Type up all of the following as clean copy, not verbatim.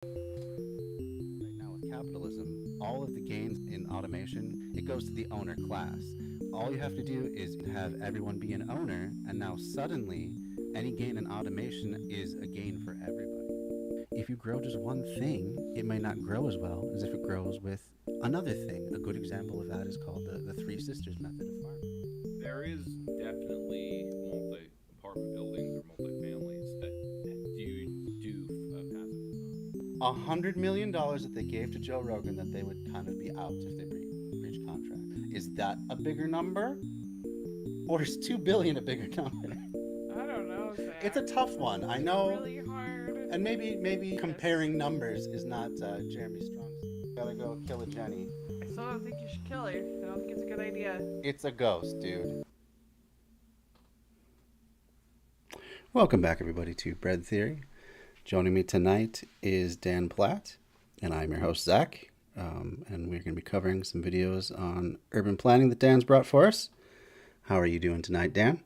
Right now with capitalism, all of the gains in automation, it goes to the owner class. All you have to do is have everyone be an owner, and now suddenly any gain in automation is a gain for everybody. If you grow just one thing, it may not grow as well as if it grows with another thing. A good example of that is called the Three Sisters method of farming. There is definitely multi-apartment buildings or multi-families that do passive design. $100 million that they gave to Joe Rogan that they would kind of be out if they breach contract. Is that a bigger number, or is 2 billion a bigger number? I don't know, It's Zach. a tough one. I It's know, really hard and maybe to guess. comparing numbers is not Jeremy Strong's. Gotta go kill a Jenny. I still don't think you should kill her. I don't think it's a good idea. It's a ghost, dude. Welcome back, everybody, to Bread Theory. Joining me tonight is Dan Platt, and I'm your host, Zach. And we're going to be covering some videos on urban planning that Dan's brought for us. How are you doing tonight, Dan?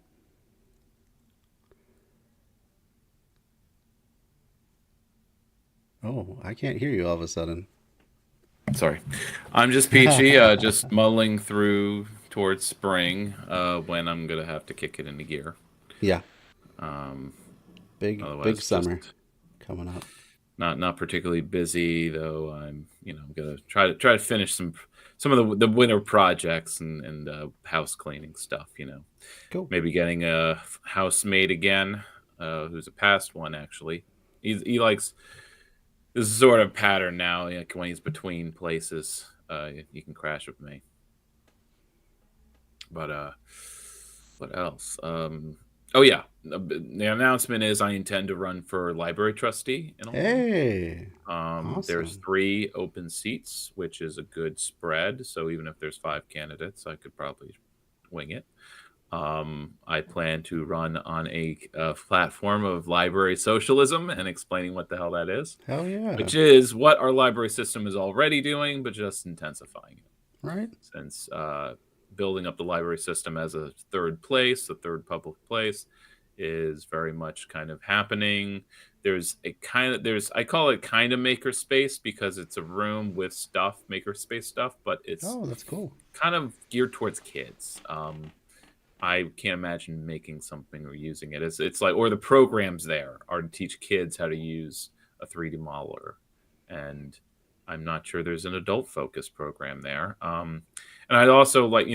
Oh, I can't hear you all of a sudden. Sorry, I'm just peachy, just mulling through towards spring when I'm gonna have to kick it into gear. Yeah, Um, big Otherwise, summer just coming up. not particularly busy though. I'm gonna try to finish some of the winter projects and house cleaning stuff. Cool. Maybe getting a housemate again, who's a past one actually. He likes this is sort of pattern now. Like when he's between places, you can crash with me. But what else? Oh yeah, the announcement is I intend to run for library trustee in Omaha. Hey, There's awesome. 3 open seats, which is a good spread. So even if there's 5 candidates, I could probably wing it. I plan to run on a platform of library socialism and explaining what the hell that is, Hell yeah. which is what our library system is already doing, but just intensifying it. Right? Since building up the library system as a third place, a third public place, is very much kind of happening. There's I call it kind of makerspace because it's a room with stuff, makerspace stuff, but it's Oh, that's cool. kind of geared towards kids. I can't imagine making something or using it. It's like, or the programs there are to teach kids how to use a 3D modeler, and I'm not sure there's an adult focused program there. And I'd also like,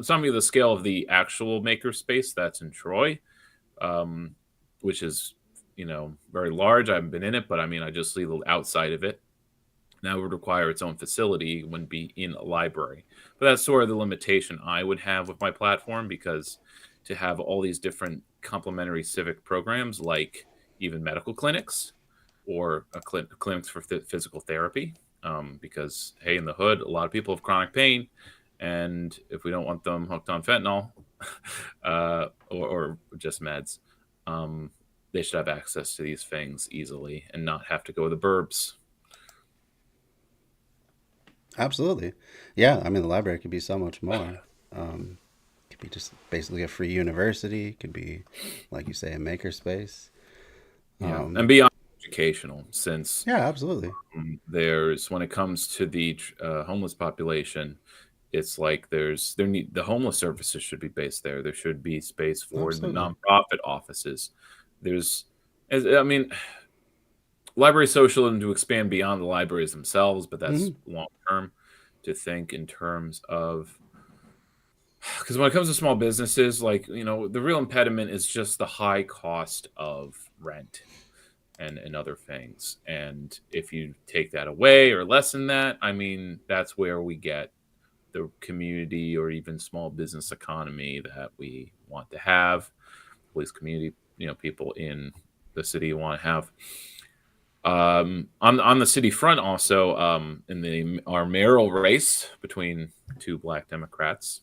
some of the scale of the actual makerspace that's in Troy, um, which is very large. I haven't been in it, but I mean, I just see the outside of it. Now it would require its own facility, wouldn't be in a library. But that's sort of the limitation I would have with my platform, because to have all these different complementary civic programs, like even medical clinics or clinics for physical therapy, because hey, in the hood, a lot of people have chronic pain, and if we don't want them hooked on fentanyl or just meds, they should have access to these things easily and not have to go to the burbs. Absolutely. Yeah, I mean, the library could be so much more. Could be just basically a free university. Could be, like you say, a makerspace. Yeah, Um, and beyond educational, since yeah, absolutely. there's when it comes to the homeless population, it's like the homeless services should be based there. There should be space for the Absolutely. nonprofit offices. There's, I mean, library socialism to expand beyond the libraries themselves, but that's Hmm. long term. To think in terms of, because when it comes to small businesses, like the real impediment is just the high cost of rent and other things. And if you take that away or lessen that, I mean, that's where we get the community or even small business economy that we want to have. At least community, people in the city want to have. On the city front, also in the our mayoral race between 2 black Democrats,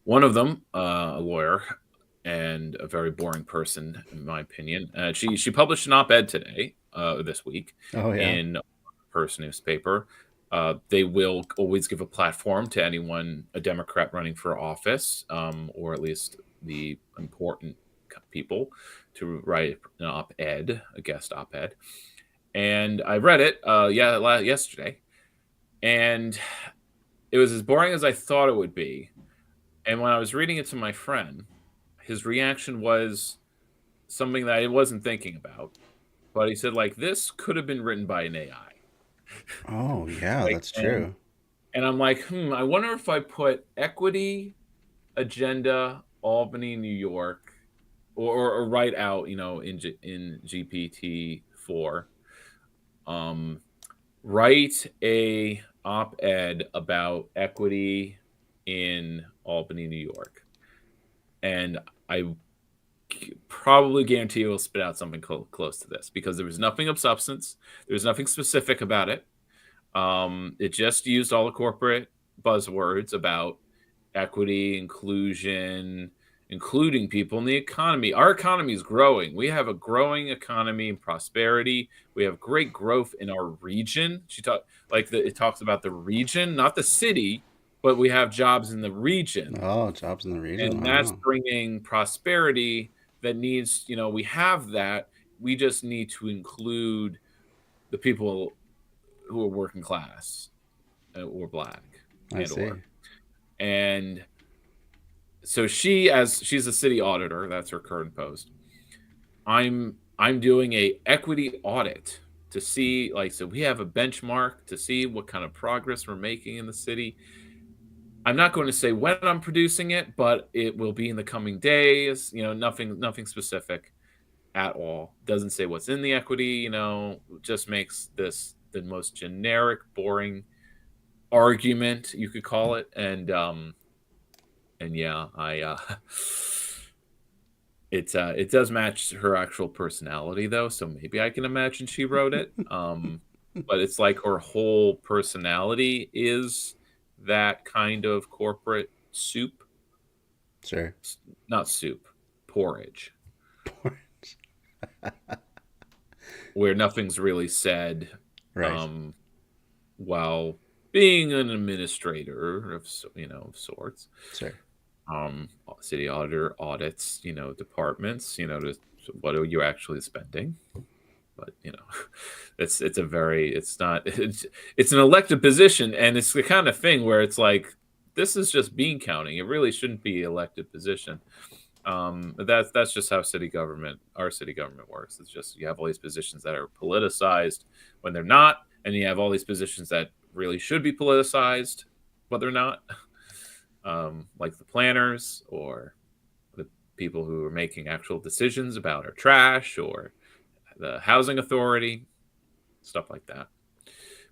one of them, a lawyer and a very boring person, in my opinion. She published an op-ed today, this week, Oh yeah. in First newspaper. They will always give a platform to anyone, a Democrat running for office, or at least the important people to write an op-ed, a guest op-ed. And I read it yesterday, and it was as boring as I thought it would be. And when I was reading it to my friend, his reaction was something that I wasn't thinking about. But he said, like, this could have been written by an AI. Oh, yeah, Like, that's true. and I'm like, I wonder if I put equity, agenda, Albany, New York, or write out, in GPT-4, write a op-ed about equity in Albany, New York, and I probably guarantee you will spit out something close to this, because there was nothing of substance. There was nothing specific about it. It just used all the corporate buzzwords about equity, inclusion, including people in the economy. Our economy is growing. We have a growing economy and prosperity. We have great growth in our region. It talks about the region, not the city, but we have jobs in the region. Oh, jobs in the region. And Wow. that's bringing prosperity that needs, we have that. We just need to include the people who are working class or black. I see. And so she's a city auditor, that's her current post. I'm doing a equity audit to see, so we have a benchmark to see what kind of progress we're making in the city. I'm not going to say when I'm producing it, but it will be in the coming days. Nothing specific at all. Doesn't say what's in the equity. Just makes this the most generic, boring argument you could call it. And yeah, it does match her actual personality though, so maybe I can imagine she wrote it. But it's like her whole personality is that kind of corporate soup. Sure. Not soup, porridge. Where nothing's really said. Right. While being an administrator of sorts. Sure. City auditor audits, departments, what are you actually spending? But it's an elected position, and it's the kind of thing where it's like, this is just bean counting. It really shouldn't be an elected position. That's just how our city government works. It's just, you have all these positions that are politicized when they're not, and you have all these positions that really should be politicized, but they're not. Like the planners, or the people who are making actual decisions about our trash, or the housing authority, stuff like that.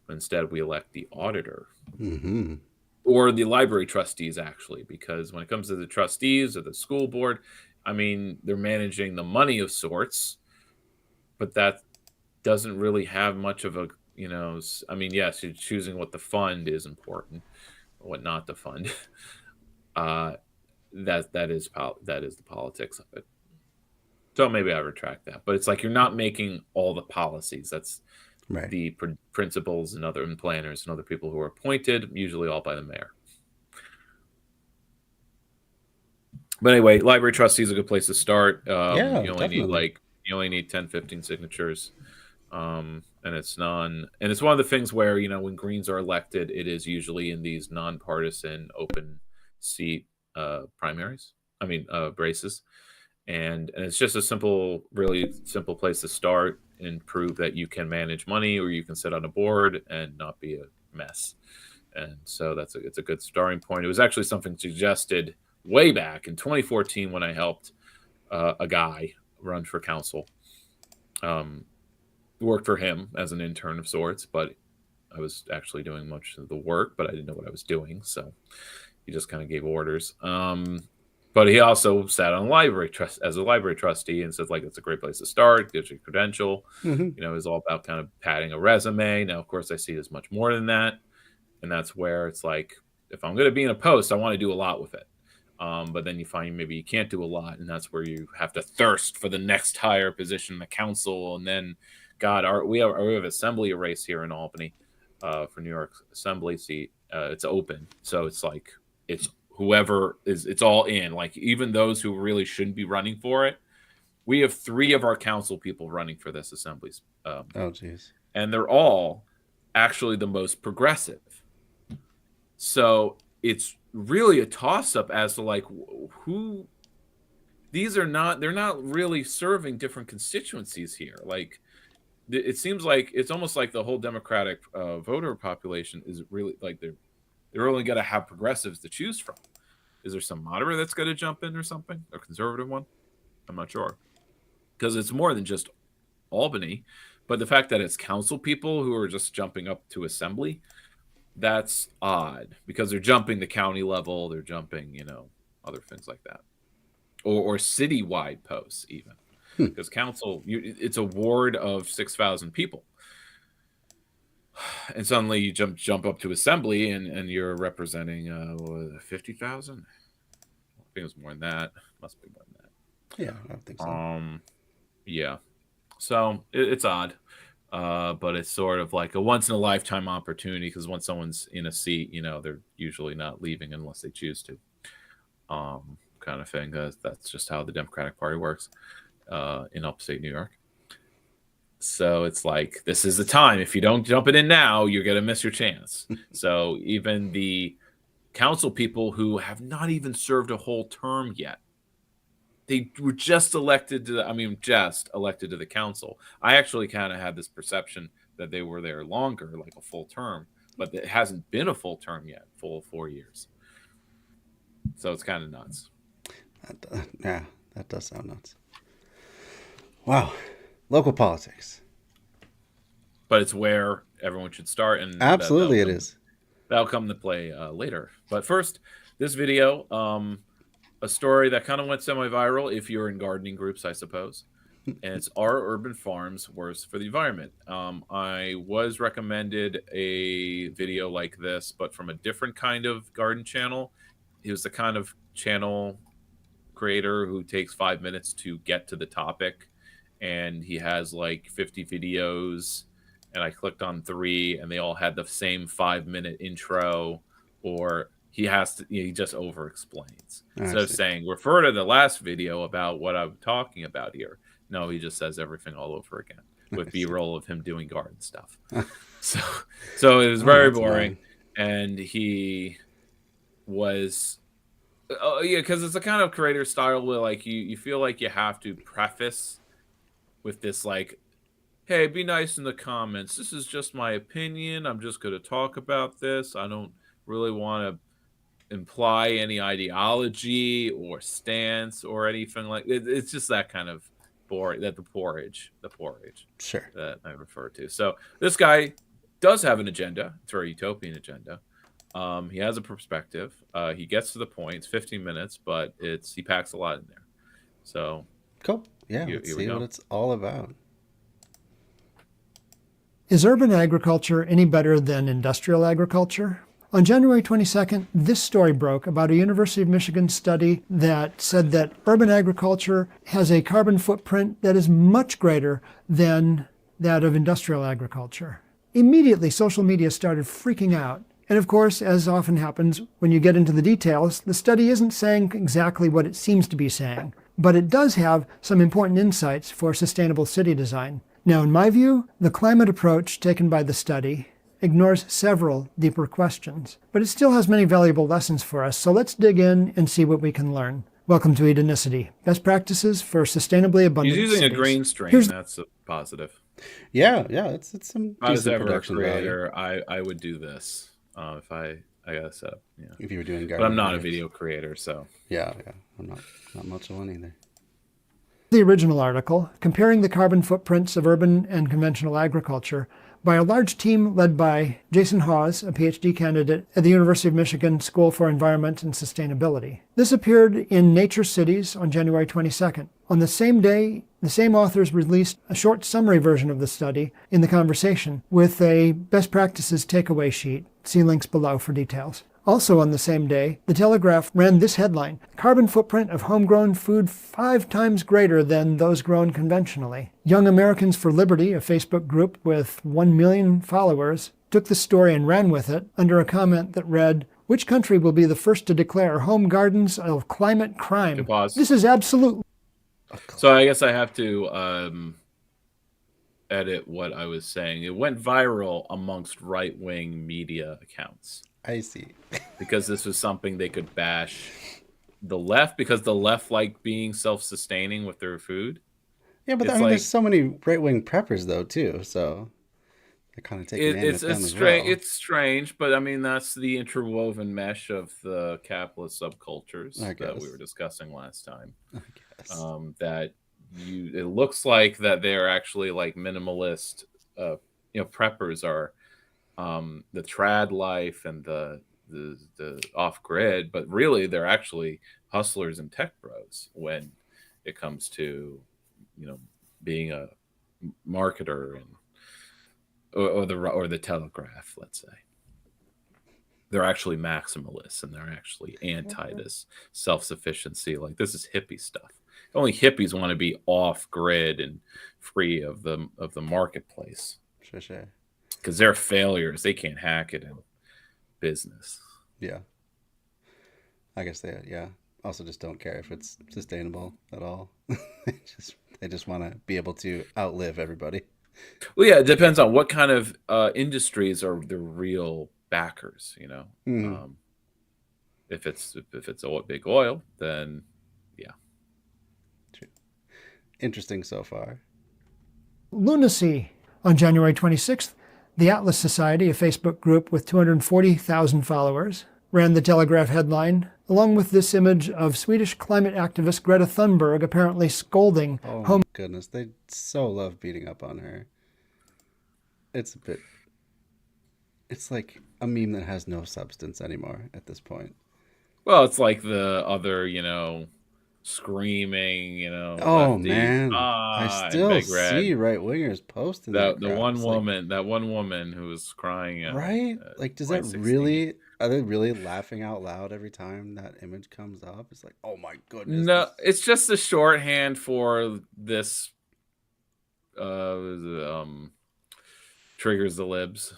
But instead, we elect the auditor. Mm-hmm. Or the library trustees, actually, because when it comes to the trustees or the school board, they're managing the money of sorts, but that doesn't really have much of a, yes, you're choosing what the fund is important, or what not to fund. That is the politics of it. So maybe I retract that, but it's like, you're not making all the policies. That's right. The principals and other planners and other people who are appointed, usually all by the mayor. But anyway, library trustee is a good place to start. You only need 10, 15 signatures. And it's one of the things where, when Greens are elected, it is usually in these nonpartisan open seat primaries. Races. And it's just a really simple place to start and prove that you can manage money, or you can sit on a board and not be a mess. And so it's a good starting point. It was actually something suggested way back in 2014 when I helped a guy run for council. Worked for him as an intern of sorts, but I was actually doing much of the work, but I didn't know what I was doing. So he just kind of gave orders. But he also sat on as a library trustee, and said, it's a great place to start, gives you a credential. Mm-hmm. It's all about kind of padding a resume. Now, of course, I see it as much more than that. And that's where it's like, if I'm going to be in a post, I want to do a lot with it. But then you find maybe you can't do a lot, and that's where you have to thirst for the next higher position in the council. And then, we have assembly race here in Albany for New York assembly seat. It's open, so it's whoever is, it's all in. Like, even those who really shouldn't be running for it We have 3 of our council people running for this assembly's. Oh, jeez. And they're all actually the most progressive. So it's really a toss-up as to like who they're not really serving different constituencies here. Like it seems like it's almost like the whole Democratic voter population is really like they're only going to have progressives to choose from. Is there some moderate that's going to jump in or something? A conservative one? I'm not sure. Because it's more than just Albany, but the fact that it's council people who are just jumping up to assembly, that's odd because they're jumping the county level, they're jumping, other things like that. Or citywide posts even. Because council, it's a ward of 6,000 people. And suddenly you jump up to assembly and you're representing 50,000? I think it was more than that. Must be more than that. Yeah, I don't think so. Yeah. So it's odd. But it's sort of like a once in a lifetime opportunity because once someone's in a seat, they're usually not leaving unless they choose to. Kind of thing. That's just how the Democratic Party works in upstate New York. So it's like, this is the time. If you don't jump it in now, you're going to miss your chance. So even the council people who have not even served a whole term yet, they were just elected to the council. I actually kind of had this perception that they were there longer, like a full term, but it hasn't been a full term yet, full 4 years. So it's kind of nuts. That does sound nuts. Wow. Local politics. But it's where everyone should start. And absolutely it is. That'll come to play later. But first, this video, a story that kind of went semi-viral if you're in gardening groups, I suppose. And it's Are Urban Farms Worse for the Environment? I was recommended a video like this, but from a different kind of garden channel. He was the kind of channel creator who takes 5 minutes to get to the topic. And he has like 50 videos. And I clicked on 3 and they all had the same 5-minute intro, or he just over explains. Instead of saying, refer to the last video about what I'm talking about here. No, he just says everything all over again with B-roll of him doing garden stuff. So it was very boring. And he was, because it's a kind of creator style where like you feel like you have to preface with this like, hey, be nice in the comments. This is just my opinion. I'm just going to talk about this. I don't really want to imply any ideology or stance or anything like it. It's just that kind of boring, the porridge sure that I refer to. So this guy does have an agenda. It's a very utopian agenda. He has a perspective. He gets to the point. It's 15 minutes, but he packs a lot in there. So cool. Yeah, let's see what it's all about. Is urban agriculture any better than industrial agriculture? On January 22nd, this story broke about a University of Michigan study that said that urban agriculture has a carbon footprint that is much greater than that of industrial agriculture. Immediately, social media started freaking out. And of course, as often happens when you get into the details, the study isn't saying exactly what it seems to be saying, but it does have some important insights for sustainable city design. Now, in my view, the climate approach taken by the study ignores several deeper questions, but it still has many valuable lessons for us, so let's dig in and see what we can learn. Welcome to Edenicity, best practices for sustainably abundant cities. He's using a green screen. That's a positive. Yeah, it's some if I was decent ever a production creator, value. I would do this if I got a setup. Yeah. If you were doing gardening. But I'm not a video creator, so. Yeah. I'm not much of one either. The original article, comparing the carbon footprints of urban and conventional agriculture, by a large team led by Jason Hawes, a PhD candidate at the University of Michigan School for Environment and Sustainability. This appeared in Nature Cities on January 22nd. On the same day, the same authors released a short summary version of the study in The Conversation with a best practices takeaway sheet. See links below for details. Also on the same day, The Telegraph ran this headline: carbon footprint of homegrown food 5 times greater than those grown conventionally. Young Americans for Liberty, a Facebook group with 1 million followers, took the story and ran with it under a comment that read, "Which country will be the first to declare home gardens a climate crime? This is absolutely..." So I guess I have to edit what I was saying. It went viral amongst right-wing media accounts I see. because this was something they could bash the left, because the left like being self-sustaining with their food. Yeah, but I It's mean, there's like so many right-wing preppers though too, so they're kind of taking aim at it's them as strange. well. It's strange, but I mean that's the interwoven mesh of the capitalist I subcultures that we were guess. discussing last time. I guess. That it looks like that they're actually like minimalist. Preppers are the trad life and the off grid, but really they're actually hustlers and tech bros when it comes to you know being a marketer and or the telegraph. Let's say they're actually maximalists and they're actually anti this self sufficiency. Like this is hippie stuff. Only hippies want to be off grid and free of the marketplace Sure. because they're failures. They can't hack it in business. Yeah. I guess yeah. Also just don't care if it's sustainable at all. They just want to be able to outlive everybody. Well, yeah, it depends on what kind of industries are the real backers. Hmm. Um, if it's a big oil, then yeah. Interesting so far. Lunacy. On January 26th, the Atlas Society, a Facebook group with 240,000 followers, ran the Telegraph headline, along with this image of Swedish climate activist Greta Thunberg apparently scolding Oh home. my goodness, they so love beating up on her. It's a bit. It's like a meme that has no substance anymore at this point. Well, it's like the other, screaming, Oh lefties, man, I and still Big Red. see right wingers posting that The crap. one It's like, woman, who was crying right? at Like, does that 2016. really? Are they really laughing out loud every time that image comes up? It's like, oh my goodness, No, this. it's just a shorthand for this. Triggers the libs.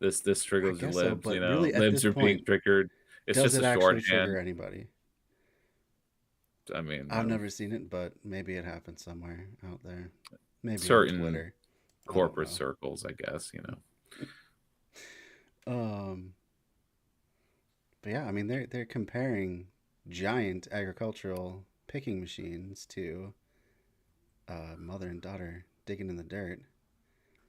This I triggers the guess so, libs. but really, at Libs this are being point, triggered. It's does just it a actually shorthand. trigger anybody? I mean, I've never seen it, but maybe it happens somewhere out there. Maybe on certain Twitter. I don't corporate know. circles, I guess. Um, but yeah, I mean, they're comparing giant agricultural picking machines to mother and daughter digging in the dirt.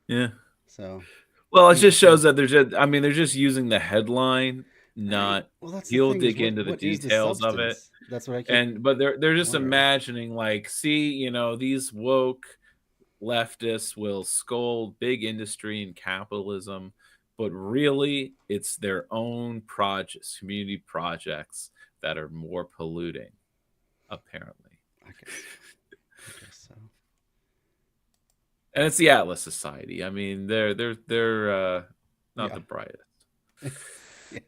Yeah. So Well, it just interesting. shows that they're just using the headline, Right. not Well, that's the he'll thing is dig into the what is the details of it. substance? That's what I keep But they're just wondering. imagining like, see, these woke leftists will scold big industry and capitalism, but really it's their own projects, community projects that are more polluting, apparently. I guess so. And it's the Atlas Society. I mean, they're not Yeah. the brightest. Yeah.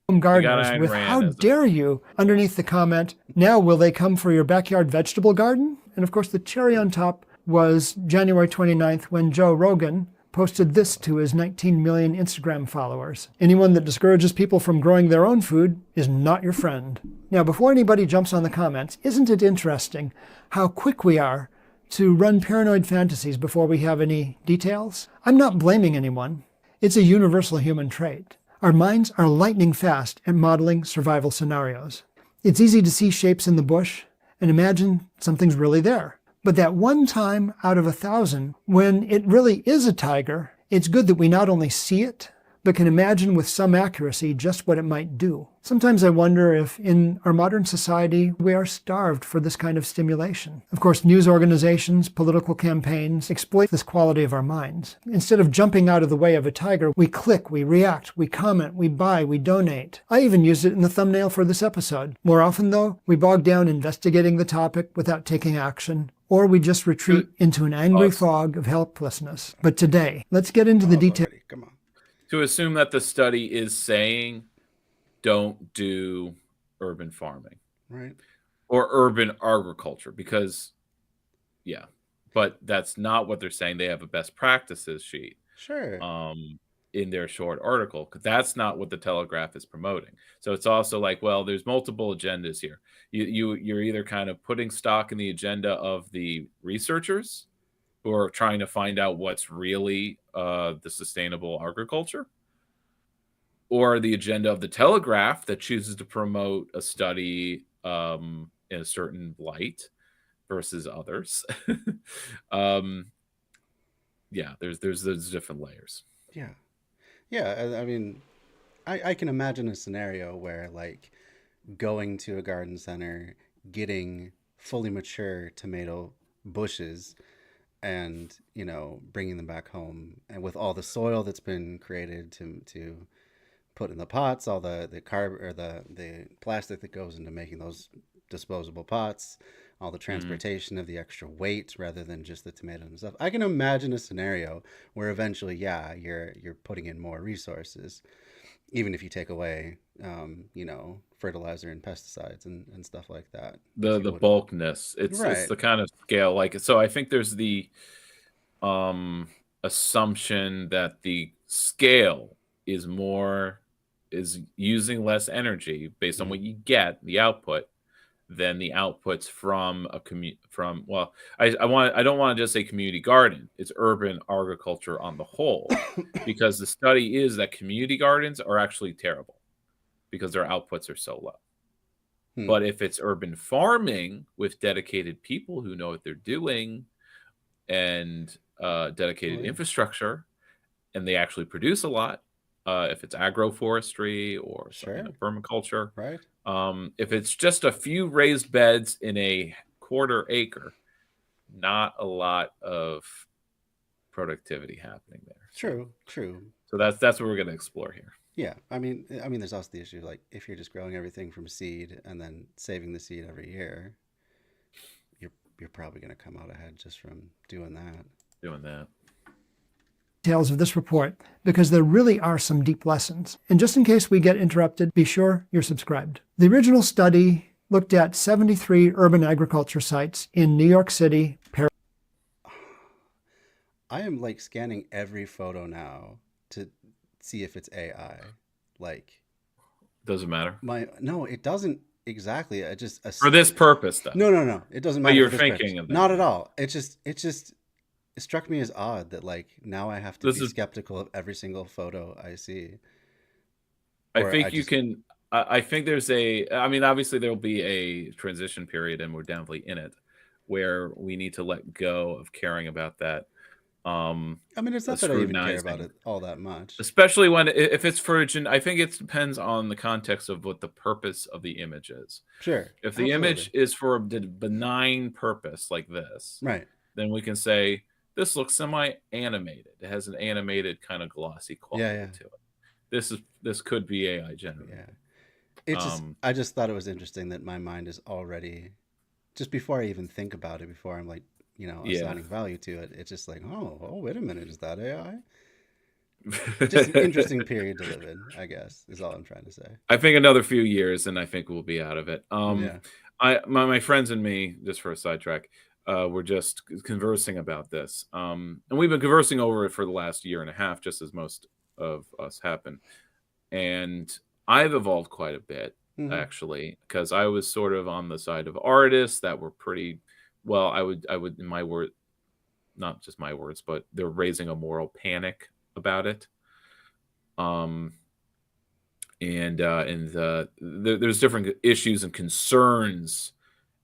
Home They got gardeners Ayn with Rand "How as a dare you" underneath the comment, "Now will they come for your backyard vegetable garden?" And of course, the cherry on top was January 29th when Joe Rogan posted this to his 19 million Instagram followers. "Anyone that discourages people from growing their own food is not your friend." Now, before anybody jumps on the comments, isn't it interesting how quick we are to run paranoid fantasies before we have any details? I'm not blaming anyone. It's a universal human trait. Our minds are lightning fast at modeling survival scenarios. It's easy to see shapes in the bush and imagine something's really there. But that one time out of 1,000, when it really is a tiger, it's good that we not only see it, but can imagine with some accuracy just what it might do. Sometimes I wonder if in our modern society we are starved for this kind of stimulation. Of course, news organizations, political campaigns exploit this quality of our minds. Instead of jumping out of the way of a tiger, we click, we react, we comment, we buy, we donate. I even used it in the thumbnail for this episode. More often, though, we bog down investigating the topic without taking action, or we just retreat into an angry fog of helplessness. But today, let's get into the details. Come on. To assume that the study is saying don't do urban farming, Right. or urban agriculture, because but that's not what they're saying. They have a best practices sheet. Sure. in their short article, because that's not what the Telegraph is promoting. So it's also like, well, there's multiple agendas here. You're either kind of putting stock in the agenda of the researchers who are trying to find out what's really the sustainable agriculture, or the agenda of the Telegraph that chooses to promote a study in a certain light versus others. Yeah, there's different layers. Yeah. Yeah. I mean, I can imagine a scenario where, like, going to a garden center, getting fully mature tomato bushes, and, you know, bringing them back home, and with all the soil that's been created to put in the pots, all the carb or the plastic that goes into making those disposable pots, all the transportation of the extra weight rather than just the tomato and stuff. I can imagine a scenario where eventually, yeah, you're putting in more resources, even if you take away, you know, fertilizer and pesticides and stuff like that. The bulkness, it's Right. the kind of scale. Like, so I think there's the assumption that the scale is using less energy based on what you get, the output, than the outputs from a well, I don't want to just say community garden. It's urban agriculture on the whole, because the study is that community gardens are actually terrible because their outputs are so low. But if it's urban farming with dedicated people who know what they're doing and dedicated infrastructure, and they actually produce a lot, if it's agroforestry or permaculture, Right. If it's just a few raised beds in a quarter acre, not a lot of productivity happening there. True. So that's what we're going to explore here. Yeah, I mean, there's also the issue, like, if you're just growing everything from seed and then saving the seed every year, you're probably going to come out ahead just from doing that. Details of this report, because there really are some deep lessons. And just in case we get interrupted, be sure you're subscribed. The original study looked at 73 urban agriculture sites in New York City, Paris. I am, like, scanning every photo now to see if it's AI. Like, doesn't matter. No, it doesn't exactly. I just for this purpose, though. No, it doesn't matter. But you're thinking of that. Not at all. It struck me as odd that, like, now I have to be skeptical of every single photo I see. I think you can. I think there's I mean, obviously there will be a transition period, and we're definitely in it, where we need to let go of caring about that. I mean, it's not that I even care about it all that much. Especially if it's for I think it depends on the context of what the purpose of the image is. Sure. If the image is for a benign purpose like this, right, then we can say this looks semi-animated. It has an animated kind of glossy quality to it. This could be AI generated. Yeah. It's I just thought it was interesting that my mind is already, just before I even think about it, before I'm, like, you know, assigning value to it, it's just like, oh, wait a minute, is that AI? Just an interesting period to live in, I guess, is all I'm trying to say. I think another few years, and I think we'll be out of it. My friends and me, just for a sidetrack, we're just conversing about this, and we've been conversing over it for the last year and a half, just as most of us have been. And I've evolved quite a bit, actually, because I was sort of on the side of artists that were pretty well. I would, in my word, not just my words, but they're raising a moral panic about it. There's different issues and concerns.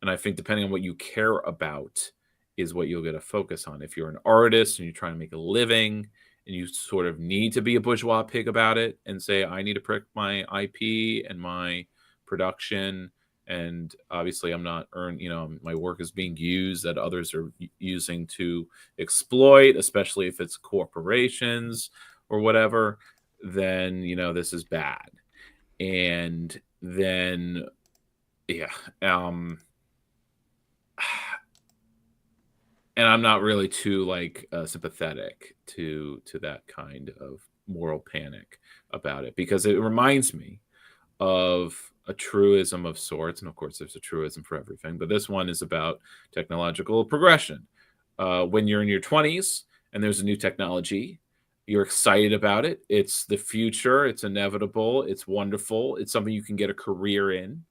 And I think depending on what you care about is what you'll get a focus on. If you're an artist and you're trying to make a living and you sort of need to be a bourgeois pig about it and say, I need to protect my IP and my production. And obviously I'm not my work is being used that others are using to exploit, especially if it's corporations or whatever, then, this is bad. And then, and I'm not really too sympathetic to that kind of moral panic about it, because it reminds me of a truism of sorts. And of course, there's a truism for everything, but this one is about technological progression. When you're in your 20s and there's a new technology You're excited about it. It's the future. It's inevitable. It's wonderful. It's something you can get a career in.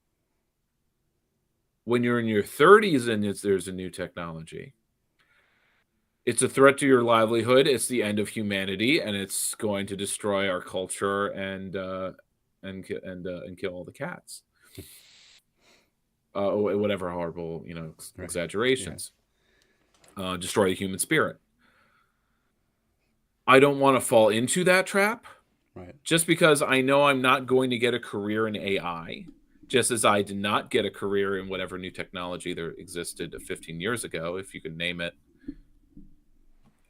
When you're in your 30s and there's a new technology, it's a threat to your livelihood. It's the end of humanity, and it's going to destroy our culture and kill all the cats. Whatever horrible, Right. exaggerations. Destroy the human spirit. I don't want to fall into that trap. Right. Just because I know I'm not going to get a career in AI, just as I did not get a career in whatever new technology there existed 15 years ago, if you could name it.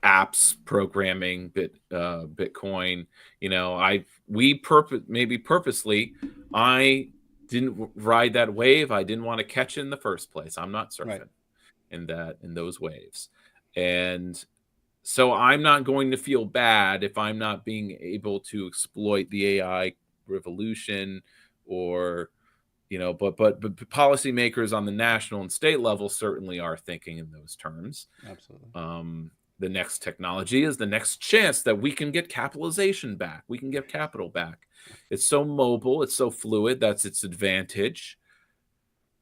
Apps, programming, Bitcoin. Maybe purposely, I didn't ride that wave. I didn't want to catch it in the first place. I'm not surfing in those waves, and so I'm not going to feel bad if I'm not being able to exploit the AI revolution, or but policymakers on the national and state level certainly are thinking in those terms. Absolutely. The next technology is the next chance that we can get capitalization back. We can get capital back. It's so mobile. It's so fluid. That's its advantage.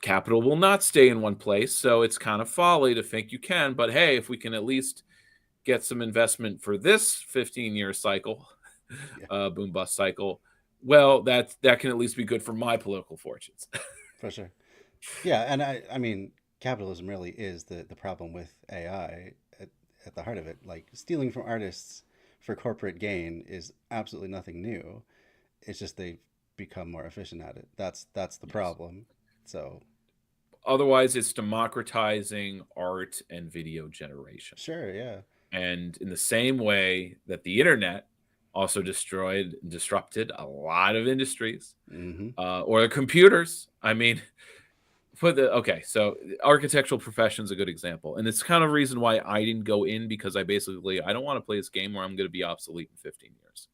Capital will not stay in one place. So it's kind of folly to think you can. But hey, if we can at least get some investment for this 15-year cycle, boom bust cycle, well, that can at least be good for my political fortunes. For sure. Yeah. And I mean, capitalism really is the problem with AI. At the heart of it, like stealing from artists for corporate gain is absolutely nothing new. It's just they've become more efficient at it. That's the problem. So otherwise, it's democratizing art and video generation. Sure, yeah. And in the same way that the internet also disrupted a lot of industries, or the computers. I mean, so architectural profession is a good example, and it's kind of reason why I didn't go in, because I don't want to play this game where I'm going to be obsolete in 15 years,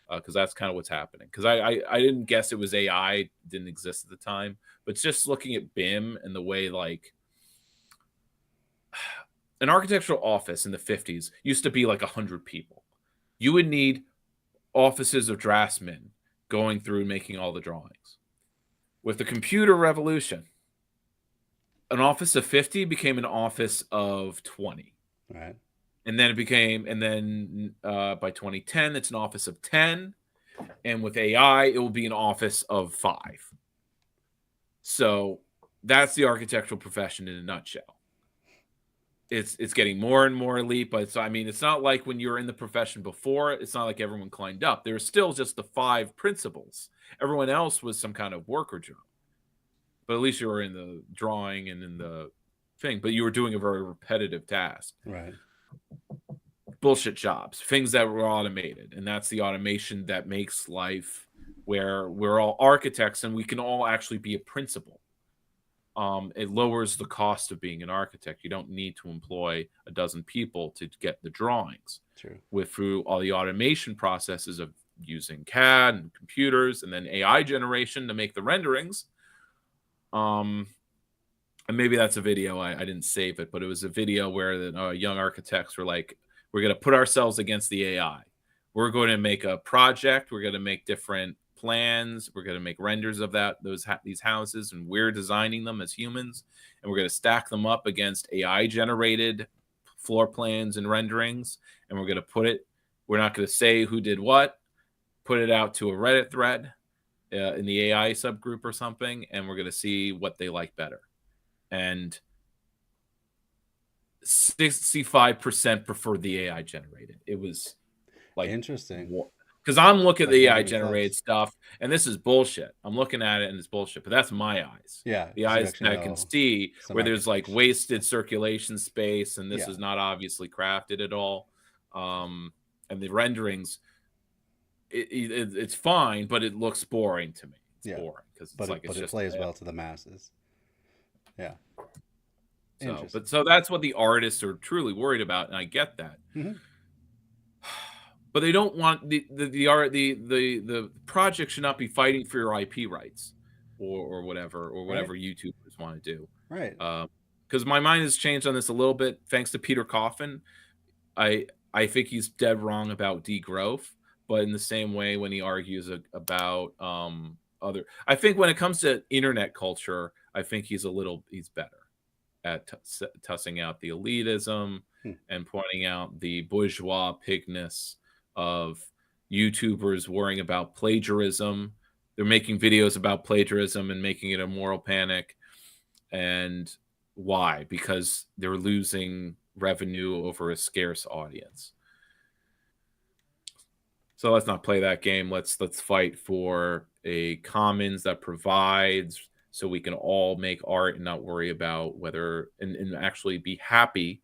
because that's kind of what's happening. Because I didn't guess it was AI, didn't exist at the time, but just looking at BIM and the way, like, an architectural office in the 50s used to be like 100 people. You would need offices of draftsmen going through and making all the drawings. With the computer revolution, an office of 50 became an office of 20. Right. And then by 2010, it's an office of 10. And with AI, it will be an office of 5. So that's the architectural profession in a nutshell. It's getting more and more elite, but it's not like when you were in the profession before, it's not like everyone climbed up. There's still just the 5 principals. Everyone else was some kind of worker job. But at least you were in the drawing and in the thing, but you were doing a very repetitive task. Right. Bullshit jobs, things that were automated. And that's the automation that makes life where we're all architects and we can all actually be a principal. It lowers the cost of being an architect. You don't need to employ a dozen people to get the drawings. True. Through all the automation processes of using CAD and computers and then AI generation to make the renderings. And maybe that's a video. I didn't save it, but it was a video where the young architects were like, we're going to put ourselves against the AI. We're going to make a project. We're going to make different plans. We're going to make renders of these houses, and we're designing them as humans. And we're going to stack them up against AI generated floor plans and renderings. And we're going to we're not going to say who did what, put it out to a Reddit thread in the AI subgroup or something, and we're going to see what they like better. And 65% prefer the AI generated. It was like interesting. Because I'm looking at the AI generated stuff, and this is bullshit. I'm looking at it, and it's bullshit. But that's my eyes. Yeah, the eyes that I can see where there's like wasted circulation space, and this is not obviously crafted at all. And the renderings, it's fine, but it looks boring to me. It's boring because it plays well to the masses. Yeah. So that's what the artists are truly worried about, and I get that. Mm-hmm. But they don't want the project should not be fighting for your IP rights or whatever YouTubers want to do. Right. Because my mind has changed on this a little bit thanks to Peter Coffin. I think he's dead wrong about degrowth, but in the same way when he argues about other, I think when it comes to internet culture, I think he's better at tussing out the elitism and pointing out the bourgeois pigness of YouTubers worrying about plagiarism. They're making videos about plagiarism and making it a moral panic. And why? Because they're losing revenue over a scarce audience. So let's not play that game. Let's fight for a commons that provides so we can all make art and not worry about whether and actually be happy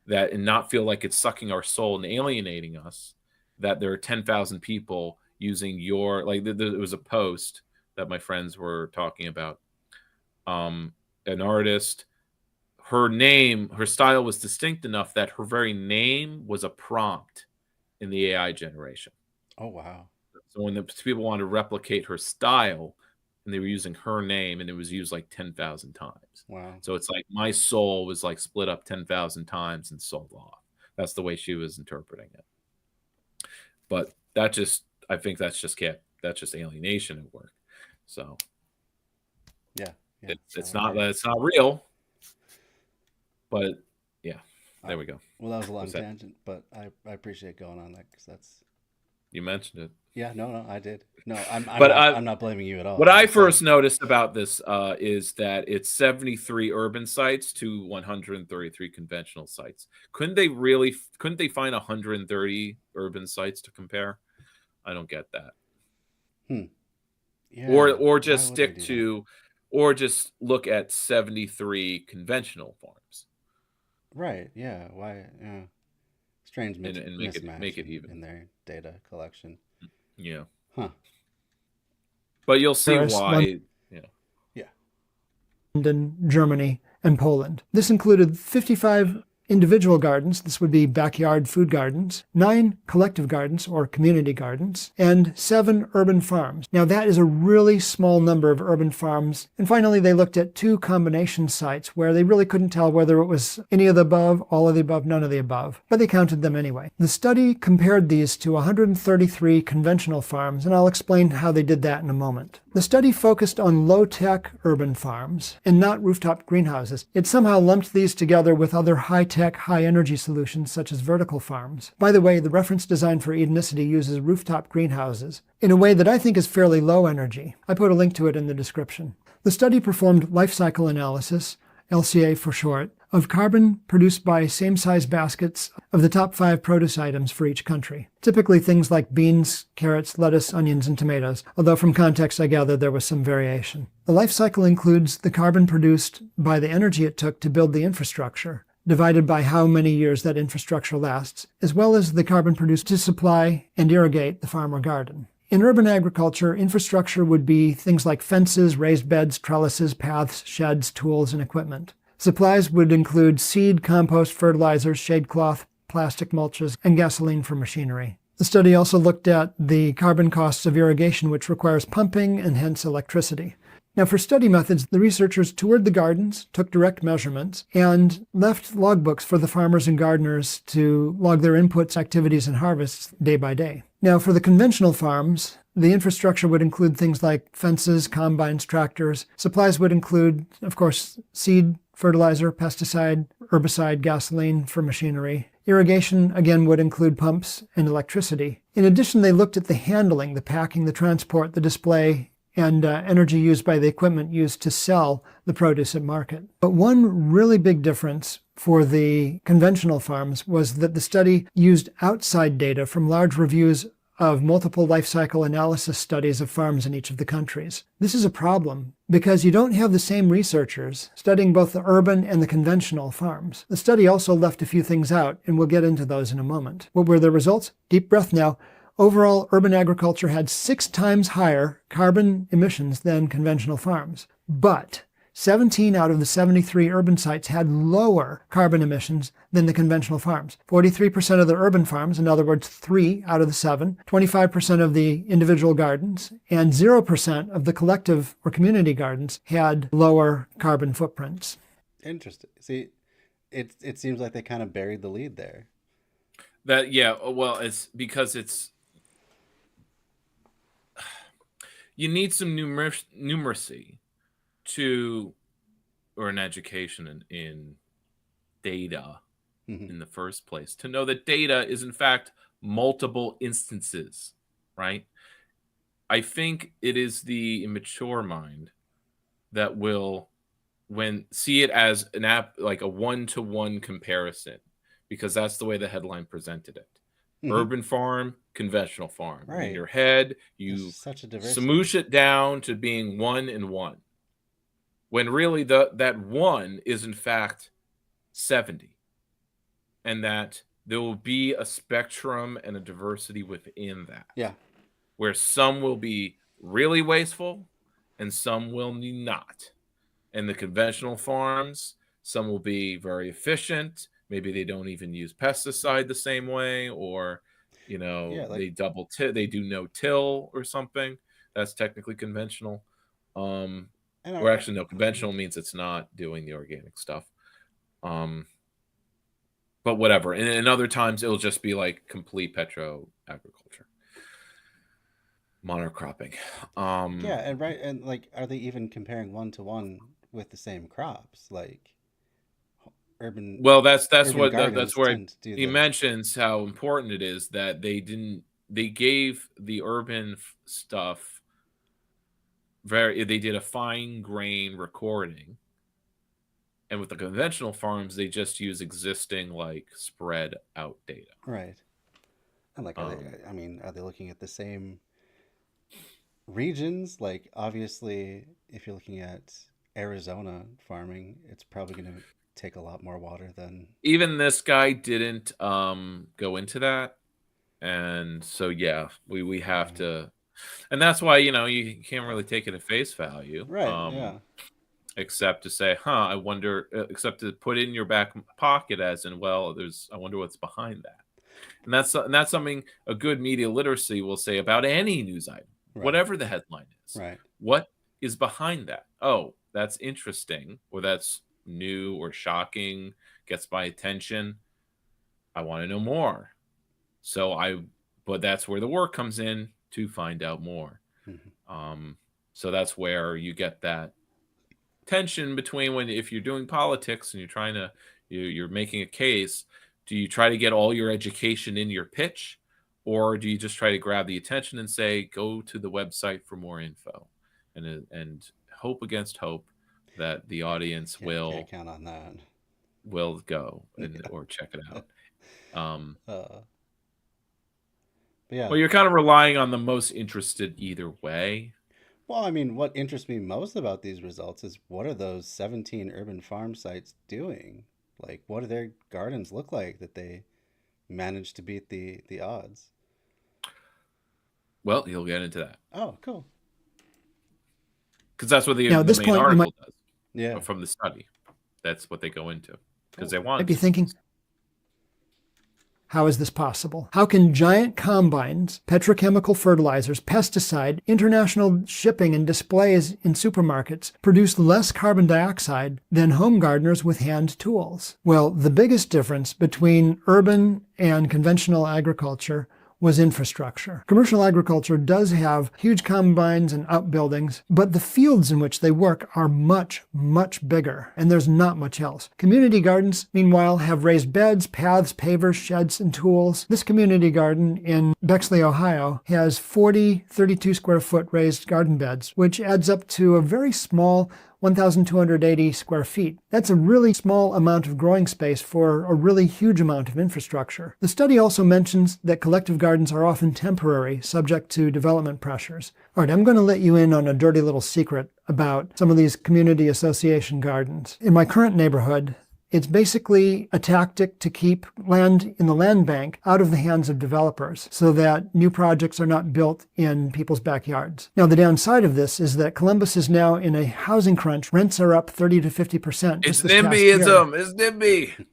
that and not feel like it's sucking our soul and alienating us, that there are 10,000 people using your, like there was a post that my friends were talking about. An artist, her style was distinct enough that her very name was a prompt in the AI generation. Oh, wow. So when the people wanted to replicate her style, and they were using her name, and it was used like 10,000 times. Wow. So it's like my soul was like split up 10,000 times and sold off. That's the way she was interpreting it. But I think that's just alienation at work. So yeah. It's not real. But yeah, there we go. Well, that was a long tangent, but I appreciate going on that because that's. You mentioned it. Yeah, no, I did. No, I'm not blaming you at all. What I first noticed about this is that it's 73 urban sites to 133 conventional sites. Couldn't they find 130 urban sites to compare? I don't get that. Yeah, or just stick to, or just look at 73 conventional farms. Right. Yeah. Why? Yeah. Strange and make it even in their data collection. Yeah. Huh. But you'll see why. Yeah. In Germany and Poland. This included 55 individual gardens, this would be backyard food gardens, 9 collective gardens or community gardens, and 7 urban farms. Now that is a really small number of urban farms. And finally, they looked at 2 combination sites where they really couldn't tell whether it was any of the above, all of the above, none of the above, but they counted them anyway. The study compared these to 133 conventional farms, and I'll explain how they did that in a moment. The study focused on low-tech urban farms and not rooftop greenhouses. It somehow lumped these together with other high-tech, high-energy solutions such as vertical farms. By the way, the reference design for Edenicity uses rooftop greenhouses in a way that I think is fairly low energy. I put a link to it in the description. The study performed life cycle analysis, LCA for short, of carbon produced by same-size baskets of the top 5 produce items for each country. Typically things like beans, carrots, lettuce, onions, and tomatoes, although from context I gather there was some variation. The life cycle includes the carbon produced by the energy it took to build the infrastructure, divided by how many years that infrastructure lasts, as well as the carbon produced to supply and irrigate the farm or garden. In urban agriculture, infrastructure would be things like fences, raised beds, trellises, paths, sheds, tools, and equipment. Supplies would include seed, compost, fertilizers, shade cloth, plastic mulches, and gasoline for machinery. The study also looked at the carbon costs of irrigation, which requires pumping and hence electricity. Now, for study methods, the researchers toured the gardens, took direct measurements, and left logbooks for the farmers and gardeners to log their inputs, activities, and harvests day by day. Now, for the conventional farms, the infrastructure would include things like fences, combines, tractors. Supplies would include, of course, seed, fertilizer, pesticide, herbicide, gasoline for machinery. Irrigation, again, would include pumps and electricity. In addition, they looked at the handling, the packing, the transport, the display, and energy used by the equipment used to sell the produce at market. But one really big difference for the conventional farms was that the study used outside data from large reviews of multiple life cycle analysis studies of farms in each of the countries. This is a problem because you don't have the same researchers studying both the urban and the conventional farms. The study also left a few things out, and we'll get into those in a moment. What were the results? Deep breath now. Overall, urban agriculture had 6 times higher carbon emissions than conventional farms. But 17 out of the 73 urban sites had lower carbon emissions than the conventional farms. 43% of the urban farms, in other words, 3 out of the 7, 25% of the individual gardens, and 0% of the collective or community gardens had lower carbon footprints. Interesting. See, it seems like they kind of buried the lead there. That yeah, well, it's because it's you need some numeracy to or an education in data Hmm. in the first place to know that data is in fact multiple instances, right? I think it is the immature mind that will when see it as an app like a one-to-one comparison because that's the way the headline presented it. Hmm. Urban farm, conventional farm. And in Right. your head, There's you such a diversity. smoosh it down to being one and one. When really that one is in fact 70. And that there will be a spectrum and a diversity within that. Yeah. Where some will be really wasteful and some will not. And the conventional farms, some will be very efficient. Maybe they don't even use pesticide the same way, or Yeah. Like, they they do no till or something. That's technically conventional. and Or actually, no, conventional means it's not doing the organic stuff. But whatever. And other times it'll just be like complete petro agriculture, monocropping. yeah, and right, and like, are they even comparing one to one with the same crops? Like, urban Well, that's urban what that's gardens where tend to do he the mentions how important it is that they gave the urban stuff they did a fine grain recording, and with the conventional farms they just use existing like spread out data. right. And like, are they? Um, I mean, are they looking at the same regions? Like, obviously, if you're looking at Arizona farming, it's probably going to take a lot more water than. Even this guy didn't go into that, and so yeah, we have Mhm. to, and that's why you can't really take it at face value. Right. Yeah. Except to say, huh, I wonder, except to put it in your back pocket as in, well, I wonder what's behind that. And that's something a good media literacy will say about any news item, Right. whatever the headline is. Right. What is behind that? Oh, that's interesting, or that's new or shocking, gets my attention. I want to know more. But that's where the work comes in to find out more. Mhm. So that's where you get that tension between when if you're doing politics and you're making a case, do you try to get all your education in your pitch, or do you just try to grab the attention and say go to the website for more info, and hope against hope that the audience Can't count on that. will go and Yeah. or check it out. um Uh, but yeah. well, you're kind of relying on the most interested either way. Well, I mean, what interests me most about these results is what are those 17 urban farm sites doing? Like, what do their gardens look like that they managed to beat the odds? Well, you'll get into that Oh, cool. because that's what Now, at the this main point, you might article does. Yeah. From the study. That's what they go into because Cool. they want be to. thinking, how is this possible? How can giant combines, petrochemical fertilizers, pesticide, international shipping, and displays in supermarkets produce less carbon dioxide than home gardeners with hand tools? Well, the biggest difference between urban and conventional agriculture was infrastructure. Commercial agriculture does have huge combines and outbuildings, but the fields in which they work are much, much bigger, and there's not much else. Community gardens, meanwhile, have raised beds, paths, pavers, sheds, and tools. This community garden in Bexley, Ohio, has 40 32 square foot raised garden beds, which adds up to a very small 1,280 square feet. That's a really small amount of growing space for a really huge amount of infrastructure. The study also mentions that collective gardens are often temporary, subject to development pressures. All right, I'm going to let you in on a dirty little secret about some of these community association gardens. In my current neighborhood, it's basically a tactic to keep land in the land bank out of the hands of developers so that new projects are not built in people's backyards. Now, the downside of this is that Columbus is now in a housing crunch. Rents are up 30 to 50% It's just this past year. NIMBYism. It's NIMBY.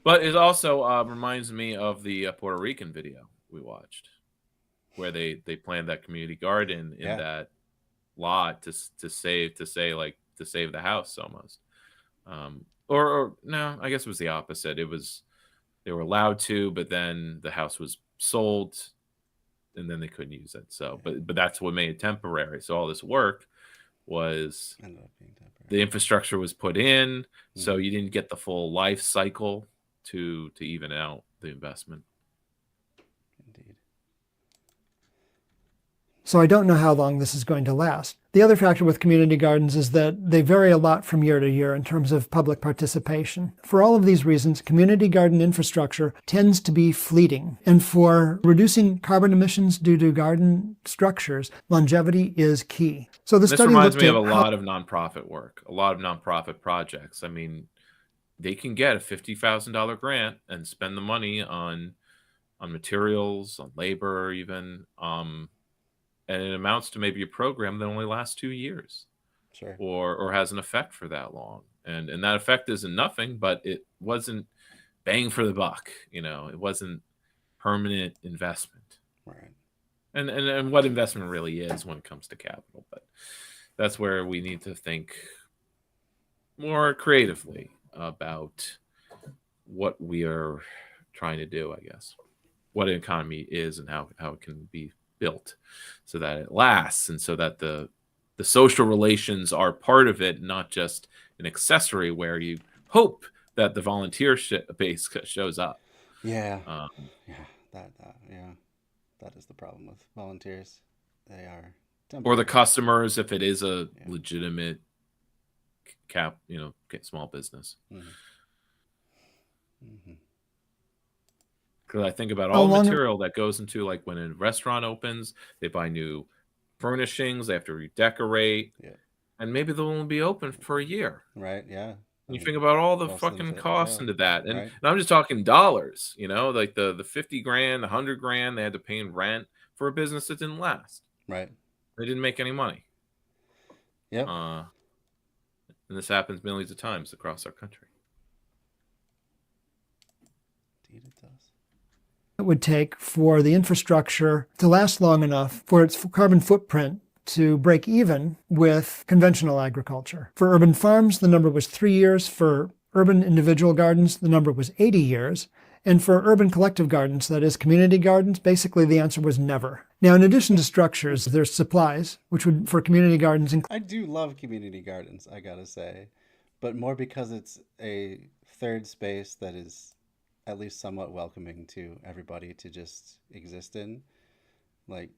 But it also reminds me of the Puerto Rican video we watched, where they planned that community garden in Yeah. that lot to save the house almost. Or no, I guess it was the opposite. It was they were allowed to, but then the house was sold and then they couldn't use it. So, but that's what made it temporary. So all this work was Ended up being temporary. the infrastructure was put in, so you didn't get the full life cycle to even out the investment. Indeed. So I don't know how long this is going to last. The other factor with community gardens is that they vary a lot from year to year in terms of public participation. For all of these reasons, community garden infrastructure tends to be fleeting. And for reducing carbon emissions due to garden structures, longevity is key. So the This study reminds looked me at of a lot of nonprofit work, a lot of nonprofit projects. I mean, they can get a $50,000 grant and spend the money on materials, on labor, even, and it amounts to maybe a program that only lasts 2 years, Sure. or has an effect for that long, and that effect isn't nothing, but it wasn't bang for the buck. It wasn't permanent investment, Right. and what investment really is when it comes to capital. But that's where we need to think more creatively about what we are trying to do, I guess, what an economy is and how it can be built so that it lasts, and so that the social relations are part of it, not just an accessory where you hope that the volunteer base shows up. Yeah. Yeah, That is the problem with volunteers. They are or the temporary. customers, if it is a legitimate small business. Because I think about all the material that goes into, like, when a restaurant opens, they buy new furnishings, they have to redecorate, and maybe they'll only be open for a year. Right. Yeah. You think about all the fucking costs into that, and I'm just talking dollars. Like the 50 grand, 100 grand they had to pay in rent for a business that didn't last. Right. They didn't make any money. Yep. And this happens millions of times across our country. Indeed, it does. It would take for the infrastructure to last long enough for its carbon footprint to break even with conventional agriculture. For urban farms, the number was 3 years. For urban individual gardens, the number was 80 years. And for urban collective gardens, that is community gardens, basically the answer was never. Now, in addition to structures, there's supplies, which would, for community gardens... I do love community gardens, I gotta say, but more because it's a third space that is at least somewhat welcoming to everybody to just exist in. Like,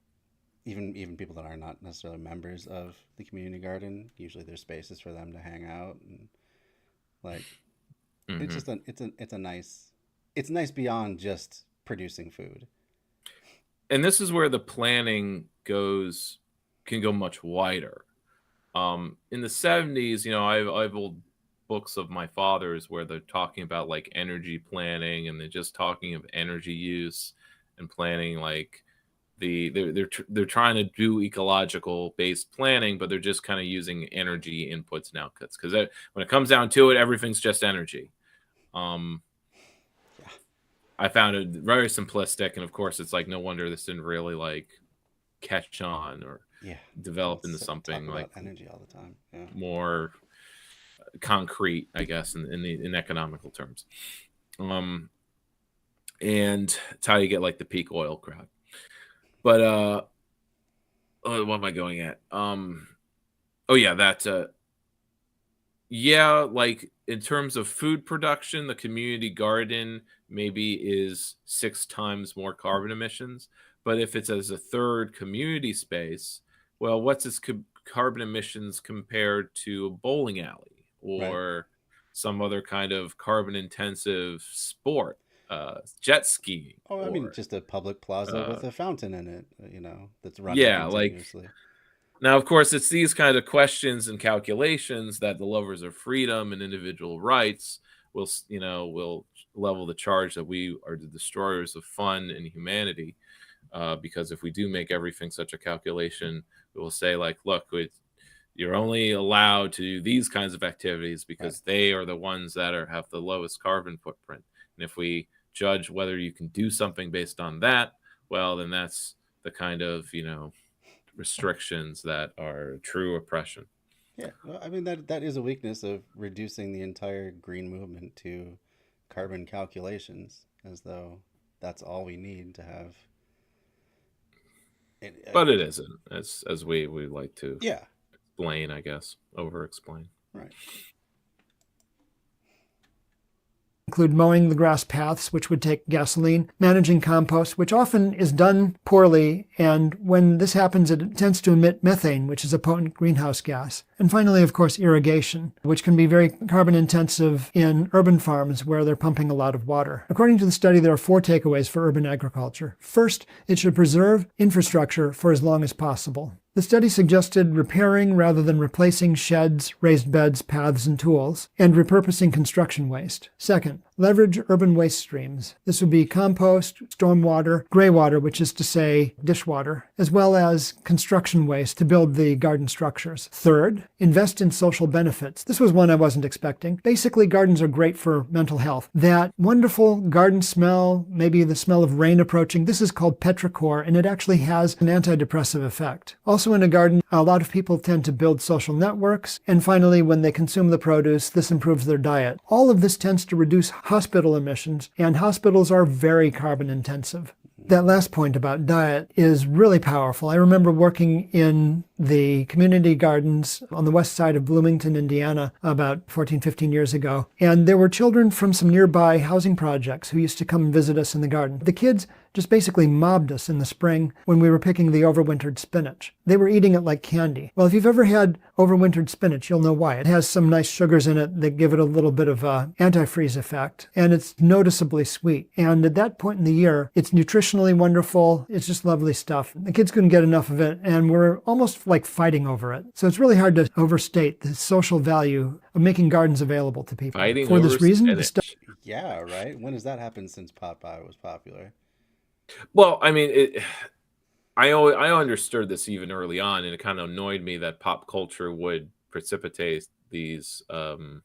even people that are not necessarily members of the community garden, usually there's spaces for them to hang out, and like it's just it's nice beyond just producing food. And this is where the planning can go much wider. In the 70s, I have old books of my father's where they're talking about, like, energy planning, and they're just talking of energy use and planning, like they're trying to do ecological based planning, but they're just kind of using energy inputs and outputs, because when it comes down to it, everything's just energy. I found it very simplistic, and of course it's like, no wonder this didn't really, like, catch on or develop into something like energy all the time. More concrete, I guess, in economical terms. And it's how you get, like, the peak oil crowd. But what am I going at? Like, in terms of food production, the community garden maybe is 6 times more carbon emissions. But if it's as a third community space, well, what's its carbon emissions compared to a bowling alley or some other kind of carbon intensive sport? Jet skiing. I mean, just a public plaza with a fountain in it, that's running continuously. Like, now, of course, it's these kind of questions and calculations that the lovers of freedom and individual rights will level the charge that we are the destroyers of fun and humanity. Because if we do make everything such a calculation, we will say, like, look, you're only allowed to do these kinds of activities because they are the ones that have the lowest carbon footprint. And if we judge whether you can do something based on that, well, then that's the kind of, restrictions that are true oppression. Yeah, well, I mean, that is a weakness of reducing the entire green movement to carbon calculations. as though that's all we need to have. But it isn't, as we like to Yeah, explain, I guess, over explain. right. Include mowing the grass paths, which would take gasoline, managing compost, which often is done poorly, and when this happens, it tends to emit methane, which is a potent greenhouse gas. And finally, of course, irrigation, which can be very carbon intensive in urban farms where they're pumping a lot of water. According to the study, there are 4 takeaways for urban agriculture. First, it should preserve infrastructure for as long as possible. The study suggested repairing rather than replacing sheds, raised beds, paths, and tools, and repurposing construction waste. Second, leverage urban waste streams. This would be compost, stormwater, gray water, which is to say dishwater, as well as construction waste to build the garden structures. Third, invest in social benefits. This was one I wasn't expecting. Basically, gardens are great for mental health. That wonderful garden smell, maybe the smell of rain approaching, this is called petrichor, and it actually has an antidepressive effect. Also in a garden, a lot of people tend to build social networks, and finally, when they consume the produce, this improves their diet. All of this tends to reduce hospital emissions, and hospitals are very carbon intensive. That last point about diet is really powerful. I remember working in the community gardens on the west side of Bloomington, Indiana, about 14, 15 years ago. And there were children from some nearby housing projects who used to come and visit us in the garden. The kids just basically mobbed us in the spring when we were picking the overwintered spinach. They were eating it like candy. Well, if you've ever had overwintered spinach, you'll know why. It has some nice sugars in it that give it a little bit of an antifreeze effect, and it's noticeably sweet. And at that point in the year, it's nutritionally wonderful. It's just lovely stuff. The kids couldn't get enough of it, and we're almost like fighting over it. So it's really hard to overstate the social value of making gardens available to people. Fighting For this over reason, spinach. Yeah, right. When has that happened since pot pie was popular? Well, I mean, I understood this even early on, and it kind of annoyed me that pop culture would precipitate these the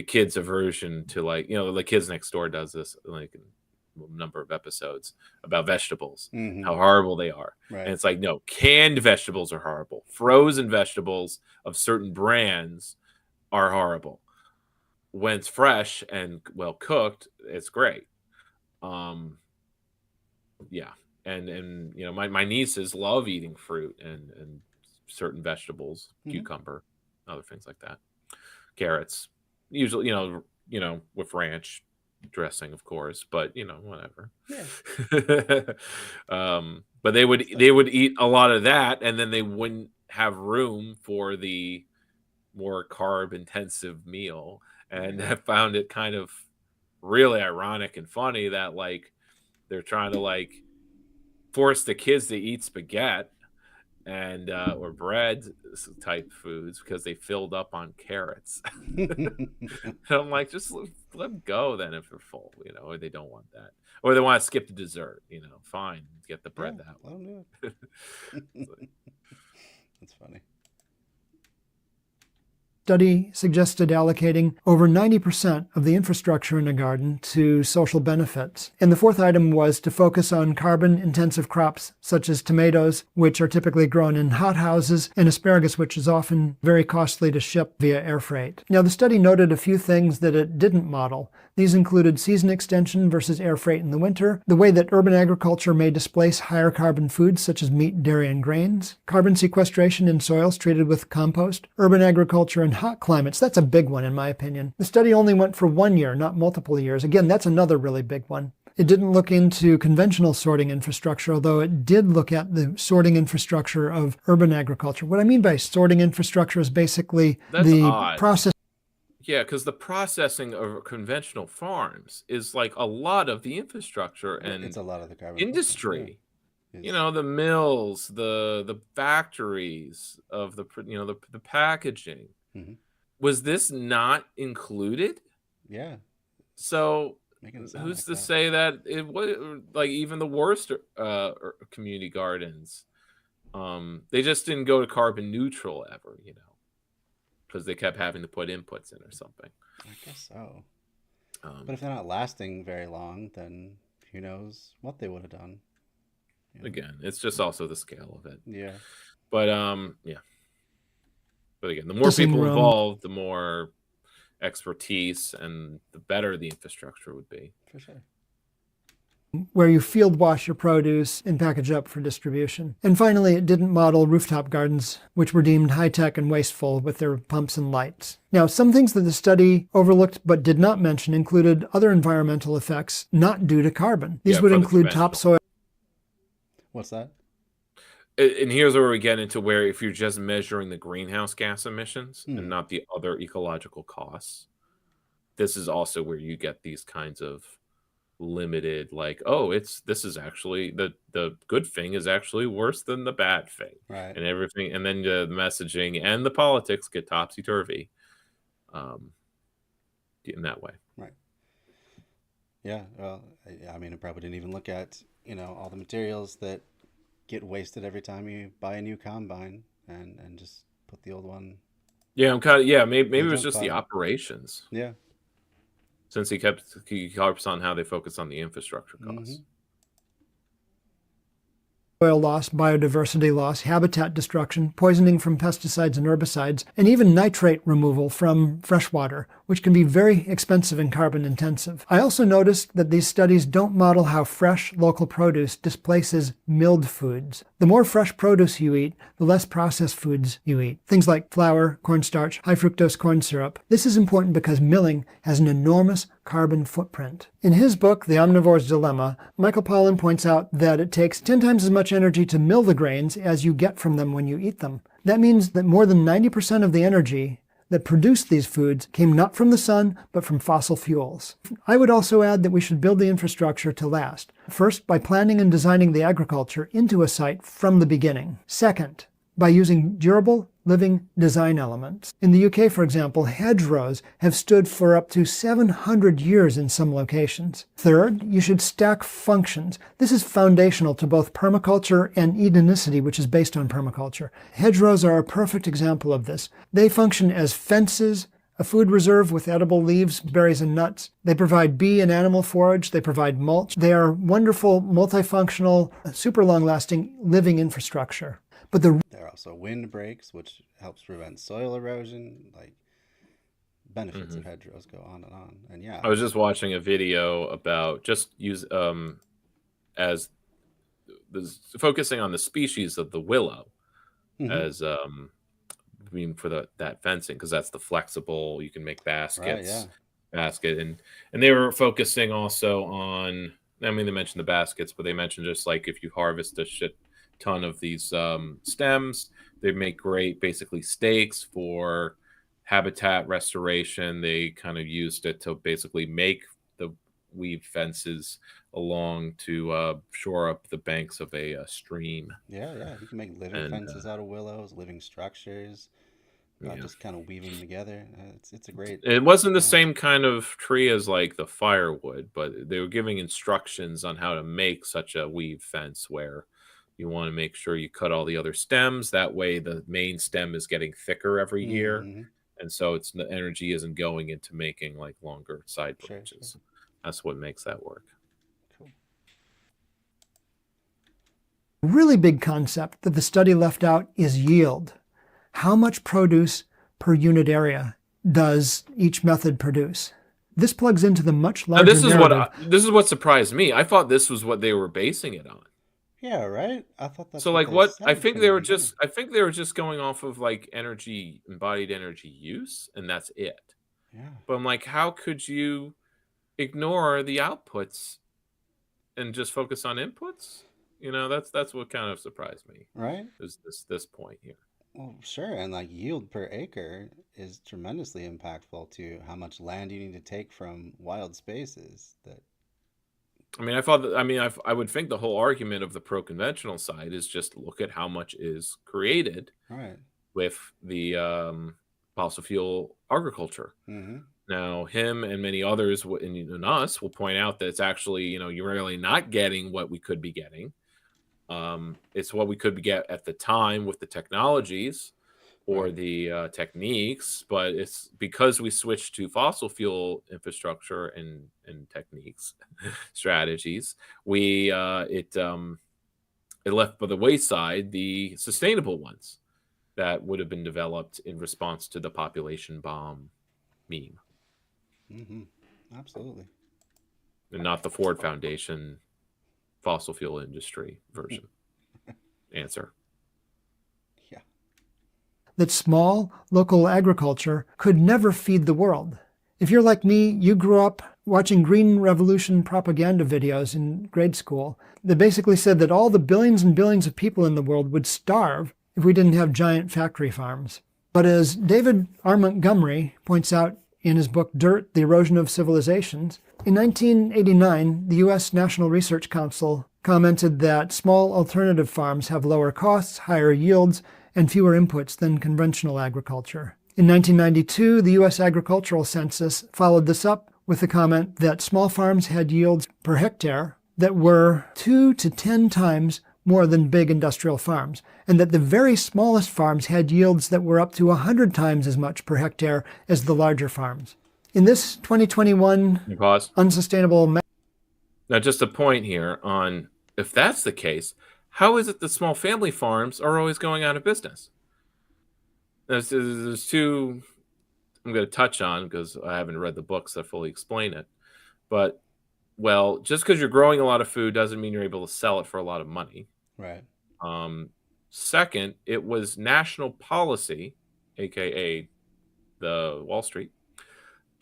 kids' aversion to, like, the Kids Next Door does this, like, a number of episodes about vegetables, how horrible they are. Right. And it's like, no, canned vegetables are horrible. Frozen vegetables of certain brands are horrible. When it's fresh and well cooked, it's great. Yeah. And my nieces love eating fruit and certain vegetables, cucumber, other things like that. Carrots, usually, with ranch dressing, of course, but whatever. Yeah. But they would eat a lot of that, and then they wouldn't have room for the more carb intensive meal. And I found it kind of really ironic and funny that, like, they're trying to, like, force the kids to eat spaghetti and or bread type foods because they filled up on carrots. And I'm like, just let them go then if they're full, or they don't want that, or they want to skip the dessert. Fine, get the bread that way. Let them do it. That's funny. Study suggested allocating over 90% of the infrastructure in a garden to social benefits. And the fourth item was to focus on carbon-intensive crops such as tomatoes, which are typically grown in hothouses, and asparagus, which is often very costly to ship via air freight. Now, the study noted a few things that it didn't model. These included season extension versus air freight in the winter, the way that urban agriculture may displace higher carbon foods such as meat, dairy, and grains, carbon sequestration in soils treated with compost, urban agriculture in hot climates. That's a big one in my opinion. The study only went for 1 year, not multiple years. Again, that's another really big one. It didn't look into conventional sorting infrastructure, although it did look at the sorting infrastructure of urban agriculture. What I mean by sorting infrastructure is basically the process. Yeah, because the processing of conventional farms is like a lot of the infrastructure and it's a lot of the carbon industry. Yeah. The mills, the factories of the packaging. Was this not included? Yeah. So who's like to that. say that it was, like, even the worst community gardens, they just didn't go to carbon neutral ever, because they kept having to put inputs in or something. I guess so. But if they're not lasting very long, then who knows what they would have done. Again, it's just also the scale of it. Yeah. But yeah. But again, the more people involved, the more expertise, and the better the infrastructure would be. For sure. where you field wash your produce and package up for distribution. And finally, it didn't model rooftop gardens, which were deemed high-tech and wasteful with their pumps and lights. Now, some things that the study overlooked but did not mention included other environmental effects not due to carbon. These would include topsoil. What's that? And here's where we get into where if you're just measuring the greenhouse gas emissions and not the other ecological costs, this is also where you get these kinds of limited, like, oh, this is actually the good thing is actually worse than the bad thing, Right. and everything, and then the messaging and the politics get topsy-turvy in that way. Right. Yeah. Well, I mean, I probably didn't even look at, all the materials that get wasted every time you buy a new combine and just put the old one. Yeah, maybe it was just the operations. Yeah. Since he harps on how they focus on the infrastructure costs. Soil loss, biodiversity loss, habitat destruction, poisoning from pesticides and herbicides, and even nitrate removal from freshwater, which can be very expensive and carbon intensive. I also noticed that these studies don't model how fresh local produce displaces milled foods. The more fresh produce you eat, the less processed foods you eat. Things like flour, cornstarch, high fructose corn syrup. This is important because milling has an enormous carbon footprint. In his book, The Omnivore's Dilemma, Michael Pollan points out that it takes 10 times as much energy to mill the grains as you get from them when you eat them. That means that more than 90% of the energy that produced these foods came not from the sun, but from fossil fuels. I would also add that we should build the infrastructure to last. First, by planning and designing the agriculture into a site from the beginning. Second, by using durable, living design elements. In the UK, for example, hedgerows have stood for up to 700 years in some locations. Third, you should stack functions. This is foundational to both permaculture and Edenicity, which is based on permaculture. Hedgerows are a perfect example of this. They function as fences, a food reserve with edible leaves, berries, and nuts. They provide bee and animal forage. They provide mulch. They are wonderful, multifunctional, super long-lasting living infrastructure. But there are also windbreaks, which helps prevent soil erosion. Like, benefits of hedgerows go on and on. And yeah, I was just watching a video about just use as focusing on the species of the willow as being for that fencing, because that's the flexible, you can make baskets, basket, and they were focusing also on, I mean, they mentioned the baskets, but they mentioned just like if you harvest a shit ton of these stems, they make great basically stakes for habitat restoration. They kind of used it to basically make the weave fences along to shore up the banks of a stream. Yeah, you can make living fences out of willows, living structures, just kind of weaving them together. It's a great, it wasn't the same kind of tree as like the firewood, but they were giving instructions on how to make such a weave fence where you want to make sure you cut all the other stems. That way the main stem is getting thicker every year. And so the energy isn't going into making like longer side branches. Sure. That's what makes that work. Cool. A really big concept that the study left out is yield. How much produce per unit area does each method produce? This plugs into the much larger narrative. This is what surprised me. I thought this was what they were basing it on. Yeah, right. I thought that's so. Like what? I think they were just. I think they were just going off of like embodied energy use, and that's it. Yeah. But I'm like, how could you ignore the outputs and just focus on inputs? That's what kind of surprised me. Right. Is this point here? Well, sure, and like yield per acre is tremendously impactful to how much land you need to take from wild spaces. I would think the whole argument of the pro-conventional side is just look at how much is created with the fossil fuel agriculture. Now, him and many others and us will point out that it's actually, you're really not getting what we could be getting. It's what we could get at the time with the technologies or the techniques, but it's because we switched to fossil fuel infrastructure and techniques, strategies, it left by the wayside the sustainable ones that would have been developed in response to the population bomb meme. Mm-hmm. Absolutely. and not the Ford Foundation fossil fuel industry version. Answer. Yeah. That small, local agriculture could never feed the world. If you're like me, you grew up watching Green Revolution propaganda videos in grade school that basically said that all the billions and billions of people in the world would starve if we didn't have giant factory farms. But as David R. Montgomery points out in his book Dirt, The Erosion of Civilizations, in 1989, the U.S. National Research Council commented that small alternative farms have lower costs, higher yields, and fewer inputs than conventional agriculture. In 1992, the U.S. Agricultural Census followed this up with the comment that small farms had yields per hectare that were 2 to 10 times more than big industrial farms, and that the very smallest farms had yields that were up to 100 times as much per hectare as the larger farms. In this 2021 Pause. unsustainable... Now, just a point here on if that's the case, how is it that small family farms are always going out of business? There's two I'm going to touch on because I haven't read the books that fully explain it. But, well, just because you're growing a lot of food doesn't mean you're able to sell it for a lot of money. Right. Second, it was national policy, aka the Wall Street,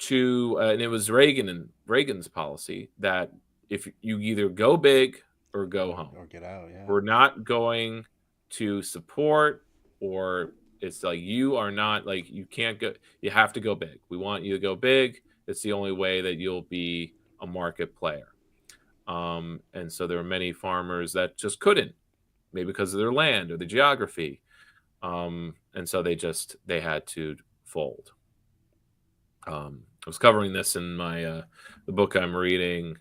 and it was Reagan's policy that if you either go big or go home, Or get out. Yeah. we're not going to support, or it's like you are not, like, you can't go, you have to go big. We want you to go big. It's the only way that you'll be a market player. And so there were many farmers that just couldn't, maybe because of their land or the geography. And so they had to fold. I was covering this in my the book I'm reading,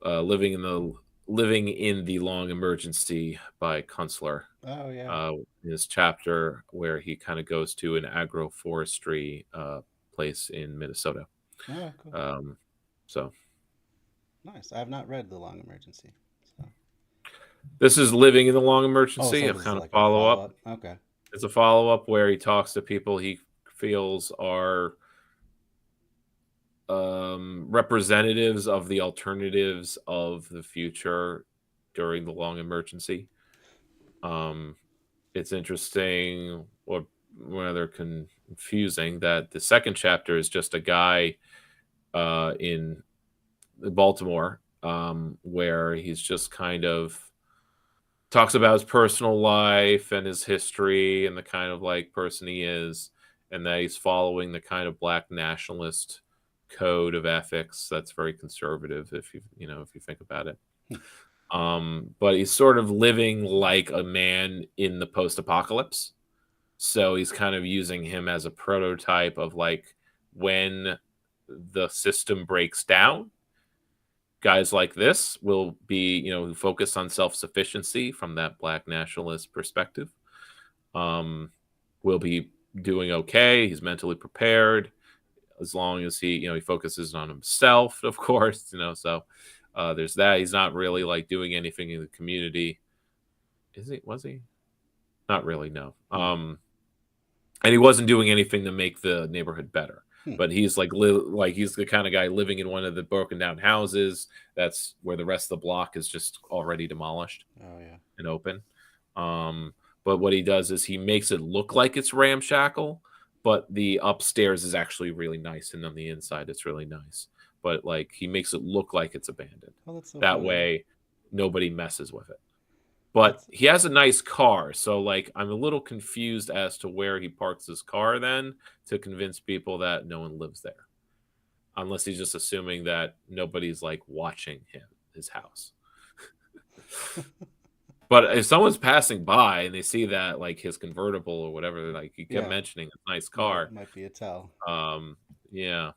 Living in the Long Emergency by Kunstler. Oh yeah. In his chapter where he kind of goes to an agroforestry place in Minnesota. Oh, cool. So Nice. I have not read The Long Emergency. So. this is Living in the Long Oh, Emergency, so a this is kind of like a follow-up. Okay. It's a follow-up where he talks to people he feels are representatives of the alternatives of the future during the long emergency. It's interesting, or rather confusing, that the second chapter is just a guy in Baltimore, where he's just kind of talks about his personal life and his history and the kind of like person he is, and that he's following the kind of black nationalist code of ethics that's very conservative if you think about it. But he's sort of living like a man in the post-apocalypse, so he's kind of using him as a prototype of like when the system breaks down, guys like this will be, who focus on self-sufficiency from that black nationalist perspective, will be doing okay. He's mentally prepared as long as he focuses on himself, of course, so there's that. He's not really like doing anything in the community. Was he? Not really, no. And he wasn't doing anything to make the neighborhood better. But he's like he's the kind of guy living in one of the broken down houses. That's where the rest of the block is just already demolished. Oh yeah. And open. But what he does is he makes it look like it's ramshackle, but the upstairs is actually really nice, and on the inside it's really nice. But like he makes it look like it's abandoned. Oh, that's so that funny. way nobody messes with it. But he has a nice car, so like I'm a little confused as to where he parks his car then to convince people that no one lives there. Unless he's just assuming that nobody's like watching his house. But if someone's passing by and they see that like his convertible or whatever, like he kept mentioning a nice car. Might be a tell. Yeah.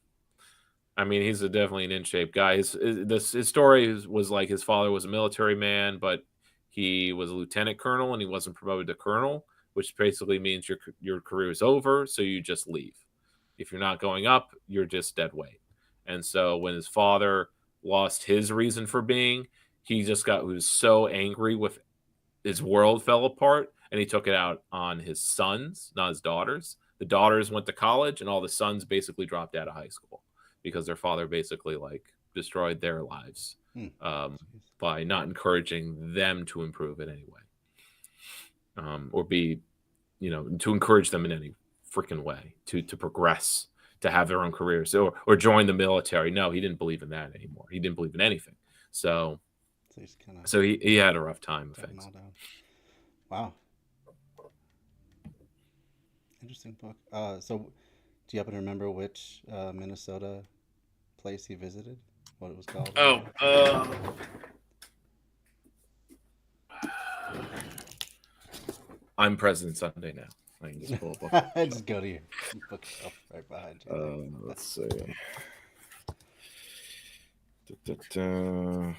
I mean, he's definitely an in-shape guy. His story was like his father was a military man, but he was a lieutenant colonel and he wasn't promoted to colonel, which basically means your career is over, so you just leave. If you're not going up, you're just dead weight. And so when his father lost his reason for being, he was so angry with his world fell apart, and he took it out on his sons, not his daughters. The daughters went to college, and all the sons basically dropped out of high school. because their father basically like destroyed their lives Hmm. by not encouraging them to improve in any way, or be, to encourage them in any freaking way to progress, to have their own careers, or join the military. No, he didn't believe in that anymore. He didn't believe in anything. So he's kind of so he had a rough time of jotting things. all down. Wow. Interesting book. So do you happen to remember which Minnesota place he visited? What it was called? I'm President Sunday now. I can just pull a book. Just go to your bookshelf right behind you. Let's see. No,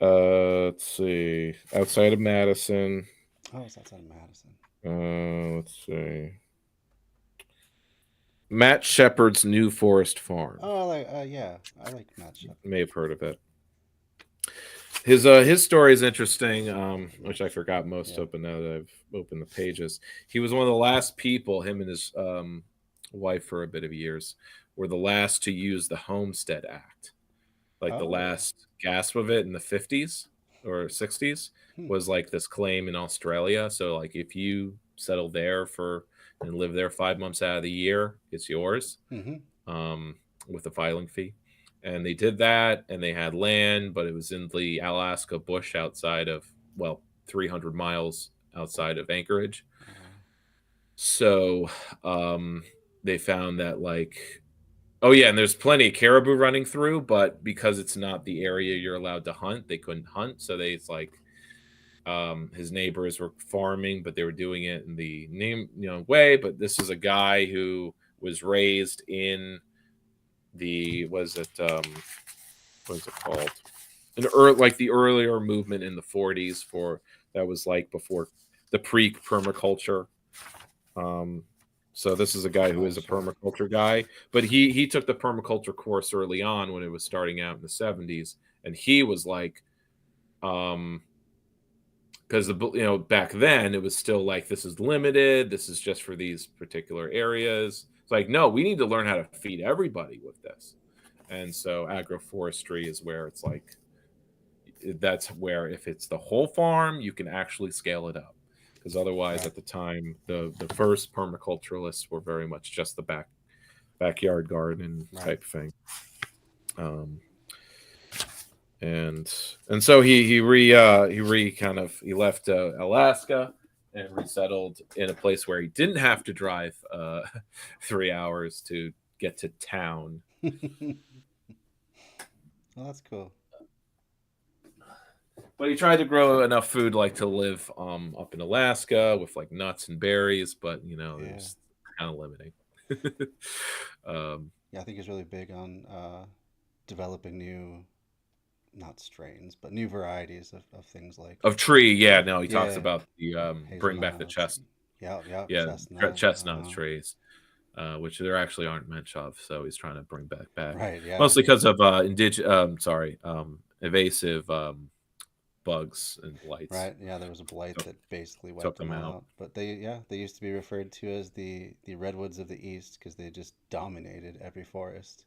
let's see. Outside of Madison. Oh, it's outside of Madison. Let's see. Matt Shepard's New Forest Farm. Oh, yeah, I like Matt Shepard. You may have heard of it. His story is interesting, which I forgot most of, but now that I've opened the pages, he was one of the last people. Him and his wife for a bit of years were the last to use the Homestead Act, like the last gasp of it in the 50s or 60s was like this claim in Australia. So like if you settle there and live there 5 months out of the year, it's yours, with a filing fee. And they did that, and they had land, but it was in the Alaska bush outside of, 300 miles outside of Anchorage. So they found that and there's plenty of caribou running through, but because it's not the area you're allowed to hunt, they couldn't hunt. So his neighbors were farming, but they were doing it in the way. But this is a guy who was raised in the what is it called? The earlier movement in the 40s that was like before the pre-permaculture. So this is a guy who is a permaculture guy, but he took the permaculture course early on when it was starting out in the 70s, and he was like, because back then it was still like, this is limited, this is just for these particular areas. It's like, no, we need to learn how to feed everybody with this. And so agroforestry is where it's like, that's where if it's the whole farm, you can actually scale it up. Because otherwise, at the time, the first permaculturalists were very much just the backyard garden type thing. And so he left Alaska and resettled in a place where he didn't have to drive 3 hours to get to town. Well, that's cool. But he tried to grow enough food to live up in Alaska with nuts and berries, but it's kind of limiting. I think he's really big on developing new, not strains, but new varieties of things like of tree. Yeah, no, he talks about the bring back the chestnut. Chestnut trees, which there actually aren't much of. So he's trying to bring back. Right. Yeah. Mostly because of invasive bugs and blights. Right. Yeah, there was a blight that basically wiped them out. But they used to be referred to as the redwoods of the East because they just dominated every forest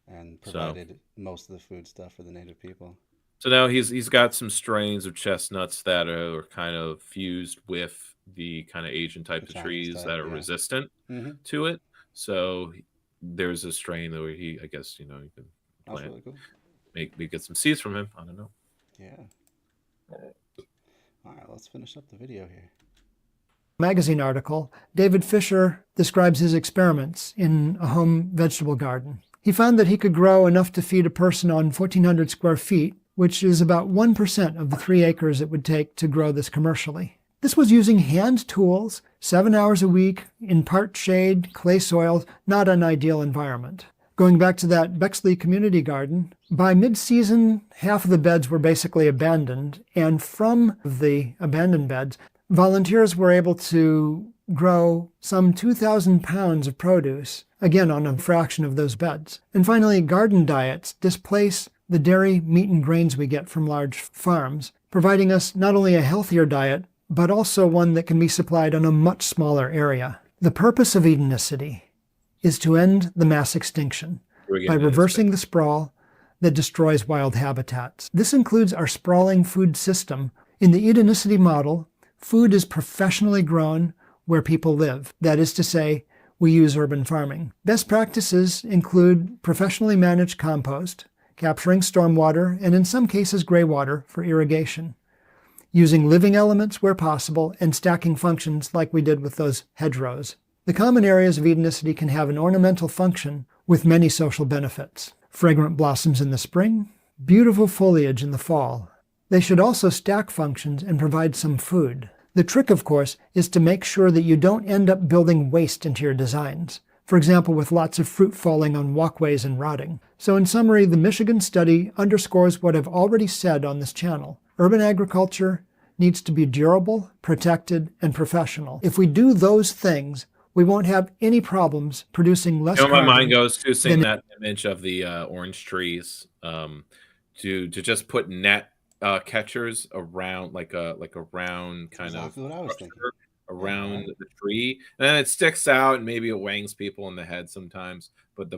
and provided most of the food stuff for the native people. So now he's got some strains of chestnuts that are kind of fused with the kind of Asian type of trees that are resistant to it. So there's a strain that you can plant. That's really cool. Maybe get some seeds from him. I don't know. Yeah. All right, let's finish up the video here. Magazine article, David Fisher describes his experiments in a home vegetable garden. He found that he could grow enough to feed a person on 1,400 square feet, which is about 1% of the 3 acres it would take to grow this commercially. This was using hand tools, 7 hours a week, in part shade, clay soil, not an ideal environment. Going back to that Bexley community garden, by mid-season, half of the beds were basically abandoned, and from the abandoned beds, volunteers were able to grow some 2,000 pounds of produce, again on a fraction of those beds. And finally, garden diets displace the dairy, meat, and grains we get from large farms, providing us not only a healthier diet, but also one that can be supplied on a much smaller area. The purpose of Edenicity is to end the mass extinction by reversing the sprawl that destroys wild habitats. This includes our sprawling food system. In the Edenicity model, food is professionally grown where people live. That is to say, we use urban farming. Best practices include professionally managed compost, capturing stormwater, and in some cases gray water for irrigation, using living elements where possible, and stacking functions like we did with those hedgerows. The common areas of Edenicity can have an ornamental function with many social benefits. Fragrant blossoms in the spring, beautiful foliage in the fall. They should also stack functions and provide some food. The trick, of course, is to make sure that you don't end up building waste into your designs. For example, with lots of fruit falling on walkways and rotting. So in summary, the Michigan study underscores what I've already said on this channel. Urban agriculture needs to be durable, protected, and professional. If we do those things, we won't have any problems producing less my carbon. mind goes to seeing that image of the orange trees, to just put net catchers around like a round kind exactly of what I was thinking. around the tree, and then it sticks out and maybe it wangs people in the head sometimes, but the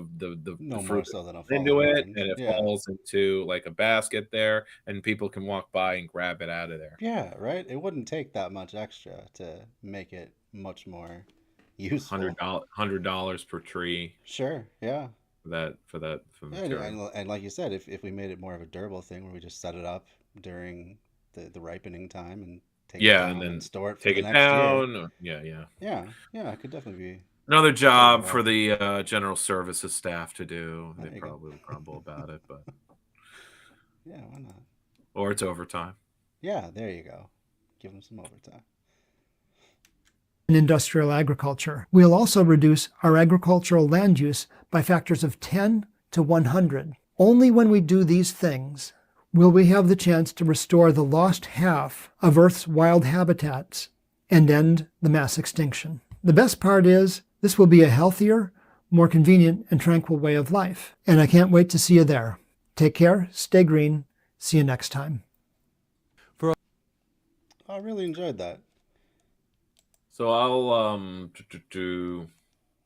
No fruit more so than a into fallen it orange. and it Yeah. falls into like a basket there, and people can walk by and grab it out of there. Yeah, right. It wouldn't take that much extra to make it much more useful. $100 per tree Sure. Yeah. for that Yeah, material. and like you said, if we made it more of a durable thing where we just set it up during the ripening time and take it Yeah, down and then store it for take the it next year. down. Yeah. Yeah, it could definitely be. Another job well. for the general services staff to do. There They you go. probably would grumble about it, but Yeah, why not? or it's overtime. Yeah, there you go. Give them some overtime. In industrial agriculture. We'll also reduce our agricultural land use by factors of 10 to 100. Only when we do these things will we have the chance to restore the lost half of Earth's wild habitats and end the mass extinction. The best part is this will be a healthier, more convenient, and tranquil way of life. And I can't wait to see you there. Take care, stay green, see you next time. I really enjoyed that. So I'll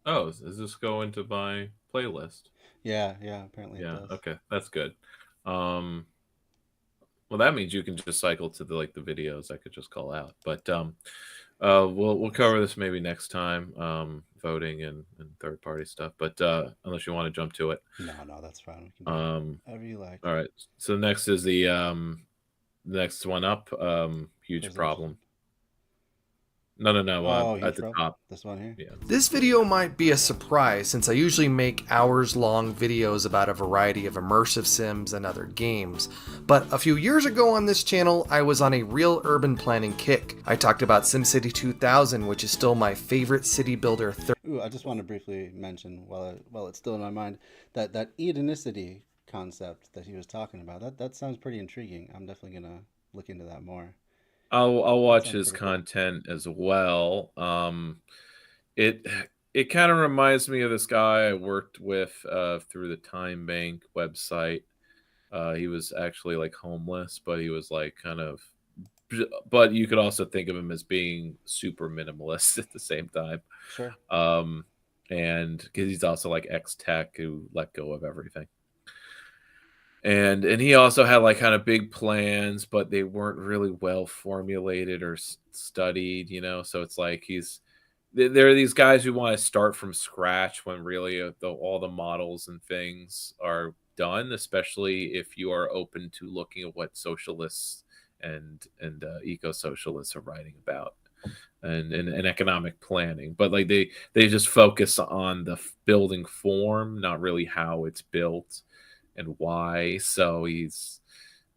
oh, does this go into my playlist? Yeah, apparently Yeah, it does. okay, that's good. Well, that means you can just cycle to the videos I could just call out. But we'll cover this maybe next time, voting and third party stuff. But unless you want to jump to it. No, that's fine. We can do whatever you like. All right. So next is the next one up. Huge problem. No. At the top. This one here? Yeah. This video might be a surprise since I usually make hours-long videos about a variety of immersive sims and other games. But a few years ago on this channel, I was on a real urban planning kick. I talked about SimCity 2000, which is still my favorite city builder. Ooh, I just want to briefly mention, while it's still in my mind, that Edenicity concept that he was talking about, that sounds pretty intriguing. I'm definitely going to look into that more. I'll watch his content as well. It kind of reminds me of this guy I worked with through the Time Bank website. He was actually like homeless, but he was like but you could also think of him as being super minimalist at the same time. Sure. And because he's also like ex-tech who let go of everything. And he also had like kind of big plans, but they weren't really well formulated or studied, so it's like there are these guys who want to start from scratch when really all the models and things are done, especially if you are open to looking at what socialists and eco-socialists are writing about and economic planning. But like they just focus on the building form, not really how it's built and why. So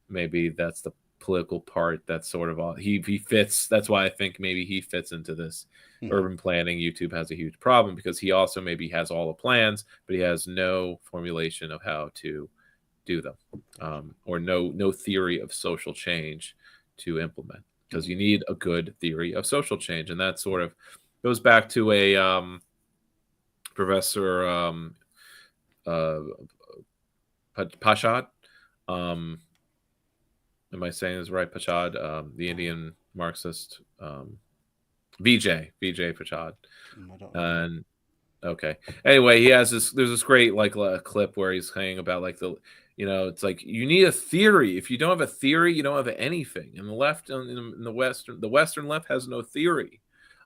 maybe that's the political part. That's sort of all he fits. That's why I think maybe he fits into this urban planning. YouTube has a huge problem because he also maybe has all the plans, but he has no formulation of how to do them, or no theory of social change to implement, because you need a good theory of social change. And that sort of goes back to a professor Pashat, Am I saying this right? Pachad, the Indian Marxist, VJ Pachad, I don't know. and okay. Anyway, he has this. There's this great like clip where he's saying about like it's like you need a theory. If you don't have a theory, you don't have anything. And the left in the Western left has no theory.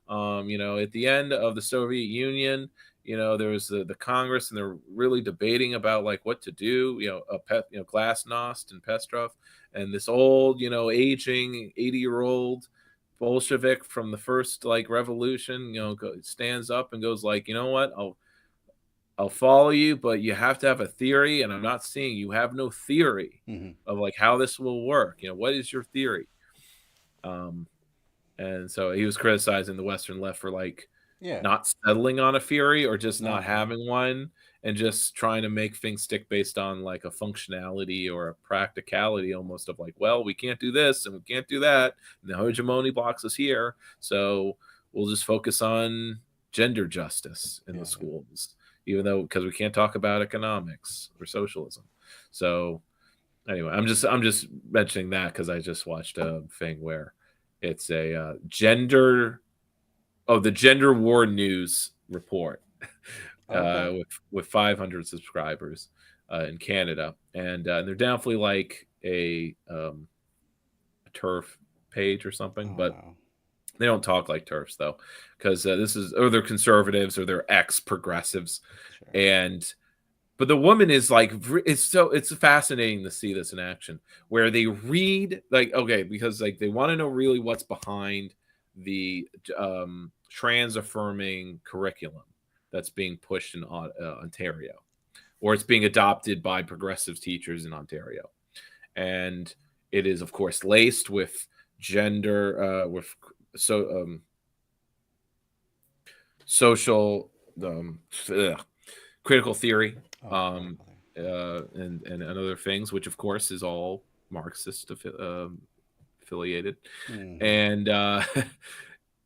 At the end of the Soviet Union, there was the Congress, and they're really debating about like what to do. Glasnost and Petrov, and this old, aging 80-year-old Bolshevik from the first like revolution, stands up and goes like, you know what, I'll follow you, but you have to have a theory, and I'm not seeing you have no theory of like how this will work. What is your theory? And so he was criticizing the Western left for like not settling on a theory or just not having one, and just trying to make things stick based on like a functionality or a practicality almost of like, well, we can't do this and we can't do that. And the hegemony blocks us here. So we'll just focus on gender justice in the schools, even though because we can't talk about economics or socialism. So anyway, I'm just mentioning that because I just watched a thing where it's a the Gender War News report. With 500 subscribers in Canada, and they're definitely like a turf page or something, but they don't talk like turfs though, because they're conservatives or they're ex-progressives, but the woman is like, it's fascinating to see this in action, where they read like, okay, because like they want to know really what's behind the trans affirming curriculum that's being pushed in Ontario, or it's being adopted by progressive teachers in Ontario. And it is, of course, laced with gender, social, critical theory, and other things, which, of course, is all Marxist affiliated.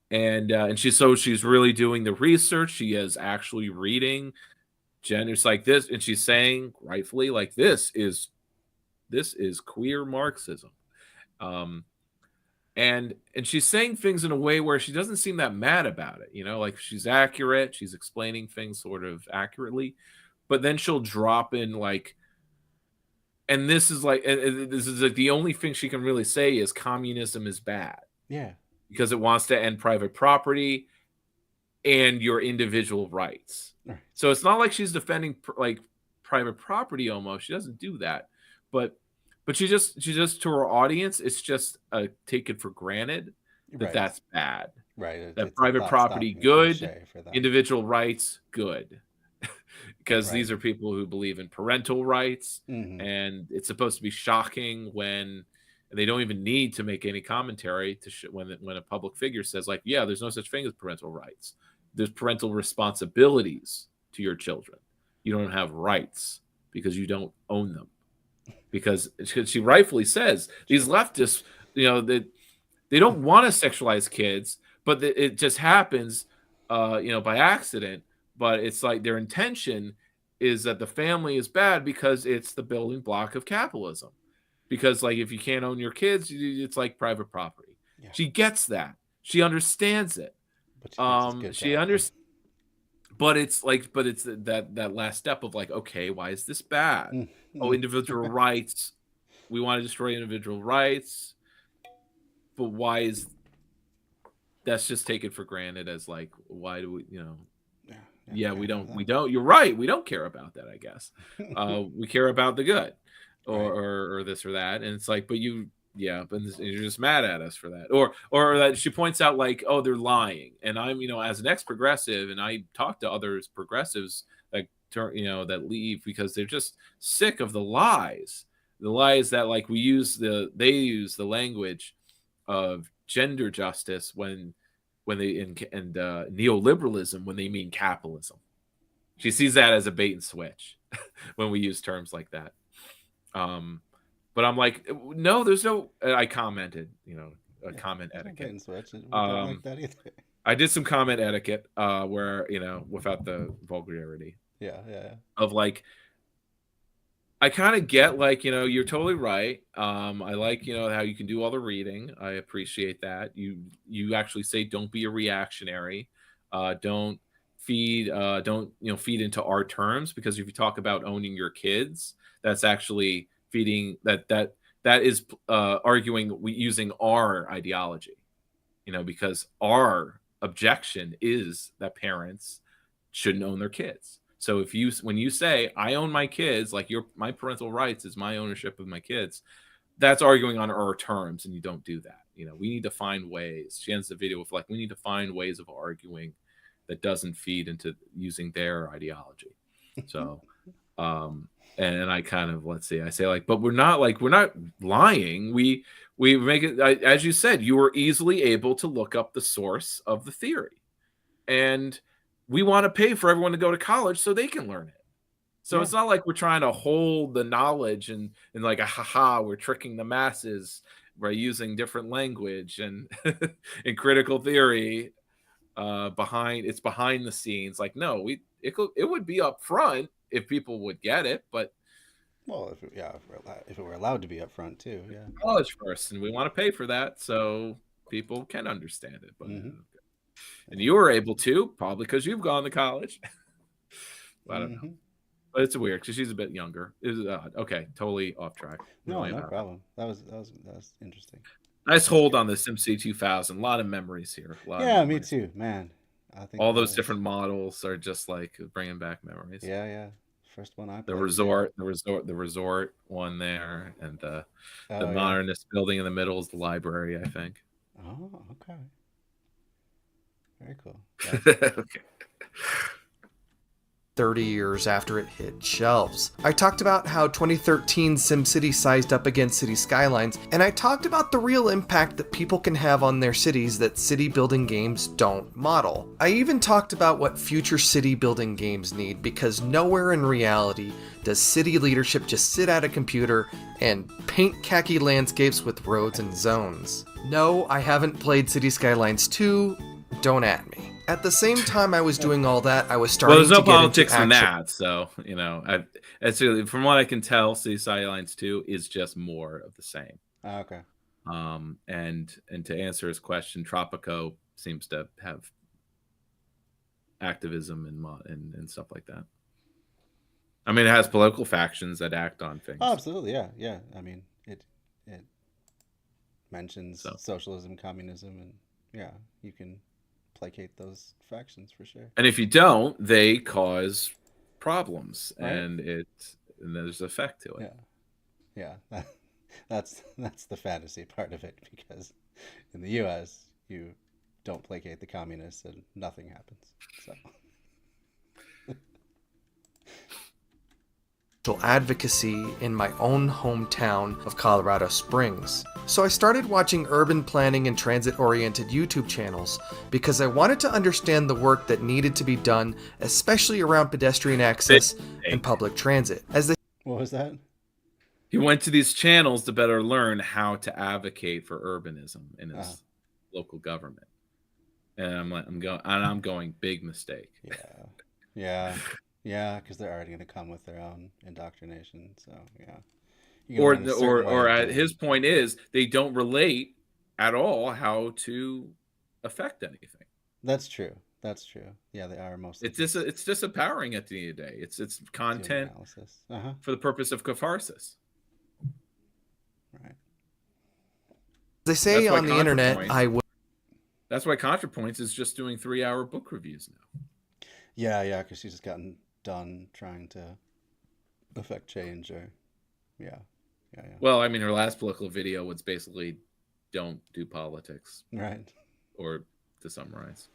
And she's really doing the research. She is actually reading genders like this, and she's saying rightfully like this is queer Marxism, and she's saying things in a way where she doesn't seem that mad about it. Like she's accurate, she's explaining things sort of accurately, but then she'll drop in like, and this is like the only thing she can really say is communism is bad. Yeah. Because it wants to end private property and your individual rights. Right. So it's not like she's defending like private property almost. She doesn't do that. But she just to her audience, it's just taken for granted that that's bad. Right. That private property good, individual rights good. Because these are people who believe in parental rights, and it's supposed to be shocking when they don't even need to make any commentary to when a public figure says like, yeah, there's no such thing as parental rights. There's parental responsibilities to your children. You don't have rights because you don't own them. Because she rightfully says these leftists, they don't want to sexualize kids, but it just happens, by accident. But it's like their intention is that the family is bad because it's the building block of capitalism. Because like if you can't own your kids, it's like private property. Yeah. She gets that. She understands it. She understands. But it's that last step of like, okay, why is this bad? Oh, individual rights. We want to destroy individual rights. But why is that's just taken for granted as like, why do we, we don't. You're right. We don't care about that, I guess. We care about the good. Or this or that, and it's like, but you're just mad at us for that, or that she points out like, oh, they're lying, and I'm, as an ex-progressive, and I talk to others progressives that leave because they're just sick of the lies that like they use the language of gender justice when they and neoliberalism when they mean capitalism. She sees that as a bait and switch when we use terms like that. But I'm like, no, there's no. I commented, comment etiquette. Like that either. I did some comment etiquette, where without the vulgarity. Yeah. Of like, I kind of get like, you're totally right. I like, how you can do all the reading. I appreciate that. You actually say don't be a reactionary. Don't feed into our terms, because if you talk about owning your kids, that's actually feeding that is arguing using our ideology. Because our objection is that parents shouldn't own their kids. So when you say I own my kids, like my parental rights is my ownership of my kids, that's arguing on our terms, and you don't do that. We need to find ways. She ends the video with like, we need to find ways of arguing that doesn't feed into using their ideology. So, and I kind of, I say like, but we're not lying. We make it, as you said, you were easily able to look up the source of the theory, and we want to pay for everyone to go to college so they can learn it. So It's not like we're trying to hold the knowledge and like we're tricking the masses by using different language and and critical theory behind the scenes. Like, no, it would be up front if people would get it, but Well, if it were allowed to be up front too, yeah. college first, and we want to pay for that so people can understand it. But and you were able to, probably because you've gone to college. I don't know. But it's weird because she's a bit younger. It was okay, totally off track. No problem. That was interesting. Nice hold on the SimCity 2000. A lot of memories here. Yeah, me too, man. I think all those different models are just like bringing back memories. Yeah. First one I played. The resort one there, and the modernist building in the middle is the library, I think. Oh, okay. Very cool. Okay. 30 years after it hit shelves. I talked about how 2013 SimCity sized up against City Skylines, and I talked about the real impact that people can have on their cities that city building games don't model. I even talked about what future city building games need, because nowhere in reality does city leadership just sit at a computer and paint khaki landscapes with roads and zones. No, I haven't played City Skylines 2, don't at me. At the same time I was doing all that, I was starting to get into there's no politics in that, so, from what I can tell, City Skylines 2 is just more of the same. Okay. And to answer his question, Tropico seems to have activism and stuff like that. I mean, it has political factions that act on things. Oh, absolutely, yeah. I mean, it mentions socialism, communism, and you can placate those factions for sure. And if you don't, they cause problems, right? and there's effect to it. Yeah. That's the fantasy part of it, because in the U.S. you don't placate the communists and nothing happens. So. Advocacy in my own hometown of Colorado Springs. So I started watching urban planning and transit-oriented YouTube channels because I wanted to understand the work that needed to be done, especially around pedestrian access and public transit. What was that? He went to these channels to better learn how to advocate for urbanism in his local government. And I'm going big mistake. Yeah, because they're already going to come with their own indoctrination. So or at his point is they don't relate at all how to affect anything. That's true. Yeah, they are mostly. It's disempowering at the end of the day. It's content for the purpose of catharsis. Right. They say on the internet, That's why ContraPoints is just doing 3-hour book reviews now. Yeah, because she's just gotten done trying to affect change, or yeah. Well, I mean, her last political video was basically don't do politics, right? Or to summarize,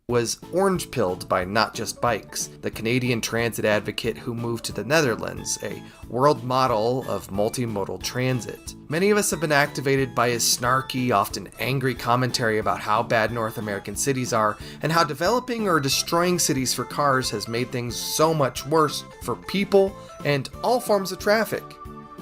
was orange-pilled by Not Just Bikes, the Canadian transit advocate who moved to the Netherlands, a world model of multimodal transit. Many of us have been activated by his snarky, often angry commentary about how bad North American cities are, and how developing or destroying cities for cars has made things so much worse for people and all forms of traffic,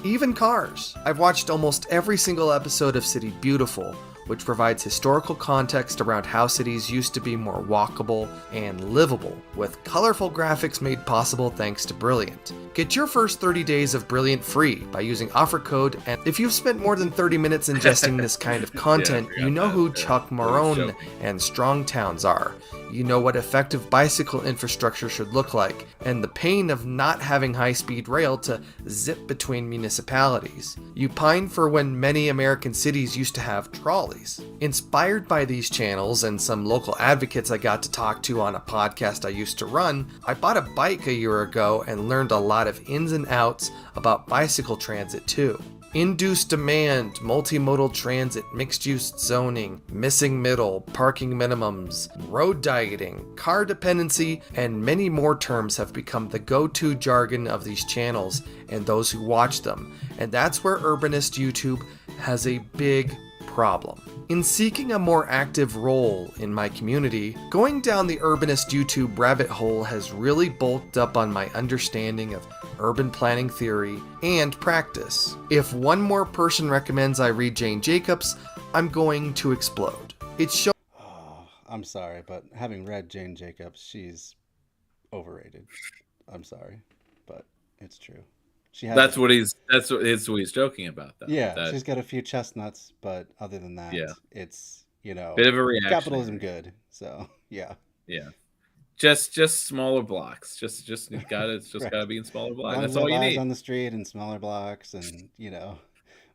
even cars. I've watched almost every single episode of City Beautiful, which provides historical context around how cities used to be more walkable and livable, with colorful graphics made possible thanks to Brilliant. Get your first 30 days of Brilliant free by using offer code, and if you've spent more than 30 minutes ingesting this kind of content, you know who Chuck Marone and Strong Towns are. You know what effective bicycle infrastructure should look like, and the pain of not having high-speed rail to zip between municipalities. You pine for when many American cities used to have trolleys. Inspired by these channels and some local advocates I got to talk to on a podcast I used to run, I bought a bike a year ago and learned a lot of ins and outs about bicycle transit too. Induced demand, multimodal transit, mixed-use zoning, missing middle, parking minimums, road dieting, car dependency, and many more terms have become the go-to jargon of these channels and those who watch them, and that's where Urbanist YouTube has a big problem. In seeking a more active role in my community, going down the Urbanist YouTube rabbit hole has really bulked up on my understanding of urban planning theory and practice. If one more person recommends I read Jane Jacobs, I'm going to explode. It's shown. Oh, I'm sorry, but having read Jane Jacobs, she's overrated. I'm sorry, but it's true. That's what he's joking about, though. Yeah, she's got a few chestnuts, but other than that, yeah, it's, you know, bit of a reaction. Capitalism good. So yeah. Just smaller blocks. Just gotta Right. gotta be in smaller blocks. One That's of all you eyes need. on the street and smaller blocks, and you know,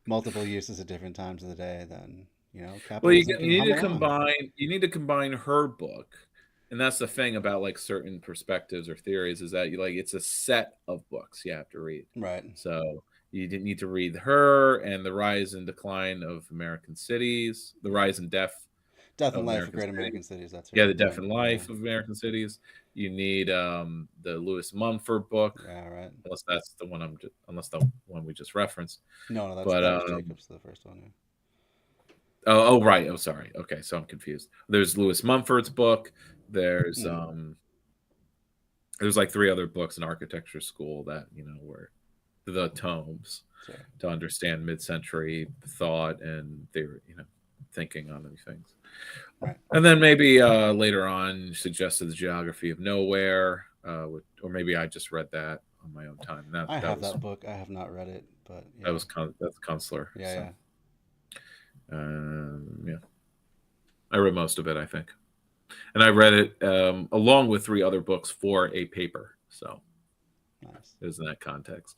multiple uses at different times of the day. Then you know, Well, you capitalism can need to humble on. combine. You need to combine her book, and that's the thing about like certain perspectives or theories is that it's a set of books you have to read. Right. So you didn't need to read her and the rise and decline of American cities, the rise and death Death and of Life American of Great Cities. American Cities. That's Yeah, right. the Death and Yeah. Life of American Cities. You need the Lewis Mumford book, Yeah, right. unless that's the one unless the one we just referenced. No, that's But that was Jacobs, the first one. Yeah. oh right. Oh, sorry. Okay, so I'm confused. There's Lewis Mumford's book. There's there's like 3 other books in architecture school that were the tomes Sorry. to understand mid-century thought and theory, thinking on these things. Right. And then maybe later on suggested the Geography of Nowhere, or maybe I just read that on my own time. I have that book. I have not read it, but yeah. That's Kunstler. Yeah, so. Yeah. I read most of it, I think, and I read it along with 3 other books for a paper. So, nice. It was in that context.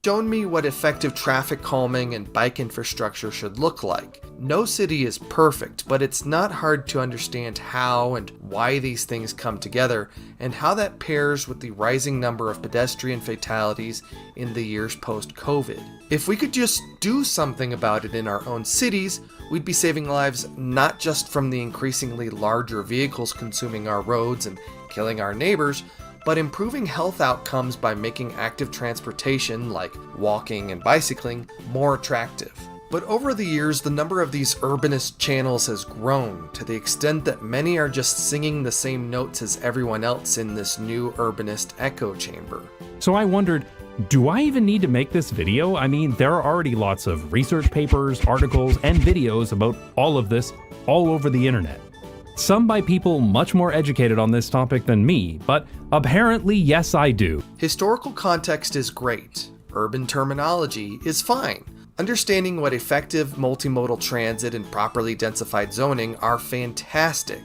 Shown me what effective traffic calming and bike infrastructure should look like. No city is perfect, but it's not hard to understand how and why these things come together, and how that pairs with the rising number of pedestrian fatalities in the years post-COVID. If we could just do something about it in our own cities, we'd be saving lives not just from the increasingly larger vehicles consuming our roads and killing our neighbors, but improving health outcomes by making active transportation, like walking and bicycling, more attractive. But over the years, the number of these urbanist channels has grown to the extent that many are just singing the same notes as everyone else in this new urbanist echo chamber. So I wondered, do I even need to make this video? I mean, there are already lots of research papers, articles, and videos about all of this all over the internet. Some by people much more educated on this topic than me, but apparently, yes, I do. Historical context is great. Urban terminology is fine. Understanding what effective multimodal transit and properly densified zoning are fantastic.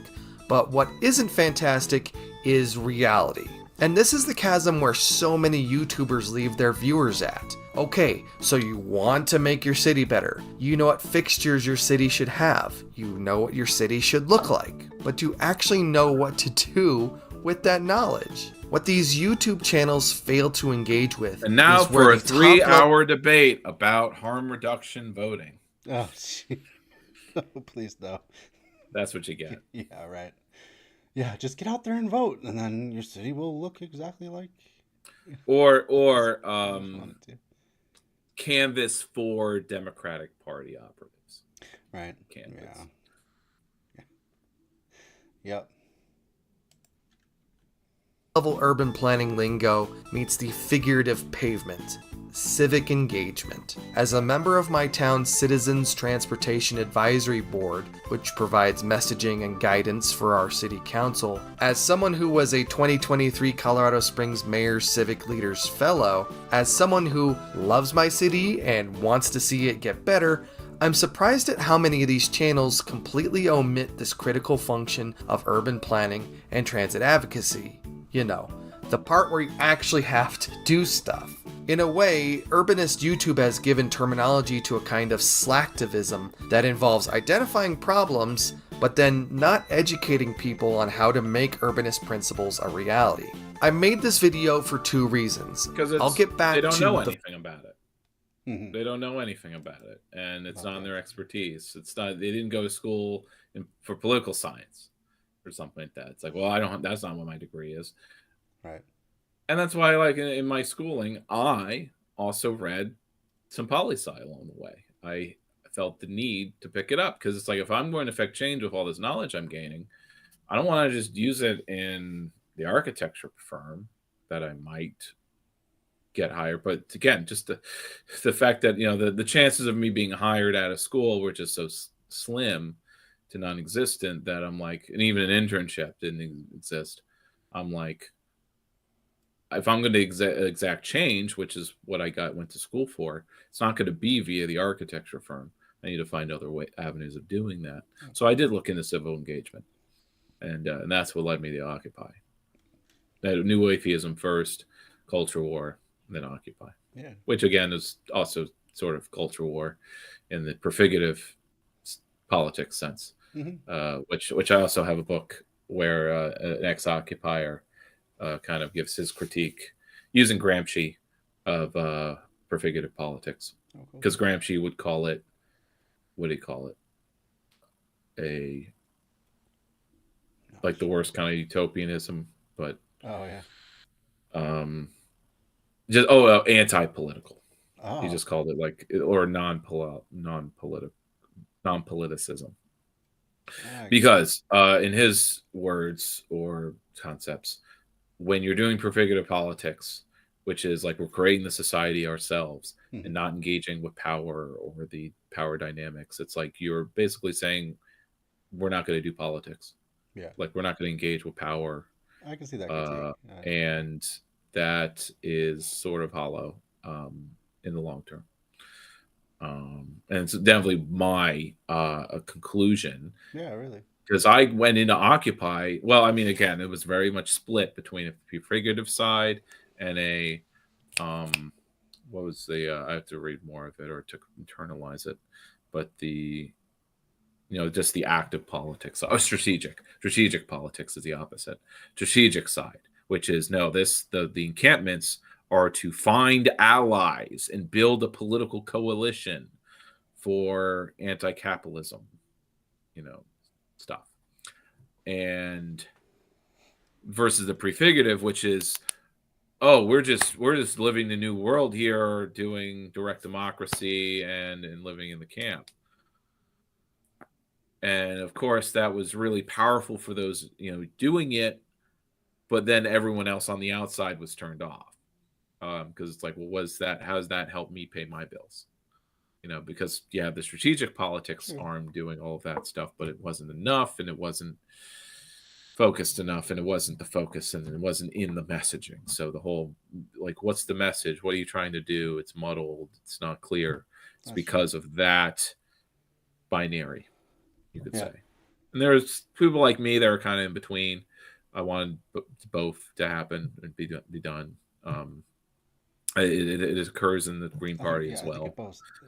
But what isn't fantastic is reality. And this is the chasm where so many YouTubers leave their viewers at. Okay, so you want to make your city better. You know what fixtures your city should have. You know what your city should look like. But do you actually know what to do with that knowledge? What these YouTube channels fail to engage with. And now is where for a the top 3-hour debate about harm reduction voting. Oh, gee. Oh, please no. That's what you get. Yeah, right. Yeah, just get out there and vote, and then your city will look exactly like. Or Canvas. canvas for Democratic Party operatives. Right. Canvas. Yeah. Yep. level urban planning lingo meets the figurative pavement. civic engagement. As a member of my town's Citizens Transportation Advisory Board, which provides messaging and guidance for our city council, as someone who was a 2023 Colorado Springs Mayor's Civic Leaders Fellow, as someone who loves my city and wants to see it get better, I'm surprised at how many of these channels completely omit this critical function of urban planning and transit advocacy. You know, the part where you actually have to do stuff. In a way, urbanist YouTube has given terminology to a kind of slacktivism that involves identifying problems, but then not educating people on how to make urbanist principles a reality. I made this video for two reasons. Because I'll get back to they don't know anything about it. Mhm. They don't know anything about it, and it's not in their expertise. It's not. They didn't go to school for political science or something like that. It's like, well, I don't. That's not what my degree is. Right. And that's why, like in my schooling, I also read some poli-sci along the way. I felt the need to pick it up because it's like if I'm going to affect change with all this knowledge I'm gaining, I don't want to just use it in the architecture firm that I might get hired. But again, just the fact that the chances of me being hired out of school were just so slim to non-existent that I'm like, and even an internship didn't exist. I'm like, if I'm going to exact change, which is what I went to school for, it's not going to be via the architecture firm. I need to find other avenues of doing that. So I did look into civil engagement, and that's what led me to Occupy. That New Atheism first, culture war, and then Occupy. Yeah. Which again is also sort of culture war in the prefigurative politics sense. Mm-hmm. Which I also have a book where an ex-occupier kind of gives his critique using Gramsci of prefigurative politics, because Gramsci would call it, what do you call it? Like the worst kind of utopianism, but just anti-political. Oh. He just called it like, or non-politicism. Because in his words or concepts, when you're doing prefigurative politics, which is like we're creating the society ourselves and not engaging with power or the power dynamics, it's like you're basically saying we're not going to do politics. Yeah. Like we're not going to engage with power. I can see that critique. And that is sort of hollow in the long term. And it's definitely my conclusion. Yeah, really. Because I went into Occupy. Well, I mean, again, it was very much split between a prefigurative side and a what was the I have to read more of it or to internalize it, but the just the active politics or strategic politics is the opposite. Strategic side, which is the encampments are to find allies and build a political coalition for anti-capitalism, stuff. And versus the prefigurative, which is, we're just living the new world here, doing direct democracy and living in the camp. And of course, that was really powerful for those doing it, but then everyone else on the outside was turned off because it's like, well, how does that help me pay my bills? Because the strategic politics arm doing all of that stuff, but it wasn't enough, and it wasn't focused enough, and it wasn't the focus, and it wasn't in the messaging. So the whole, like, what's the message? What are you trying to do? It's muddled. It's not clear. It's because of that binary, you could say. And there's people like me that are kind of in between. I wanted both to happen and be done. It occurs in the Green Party as well.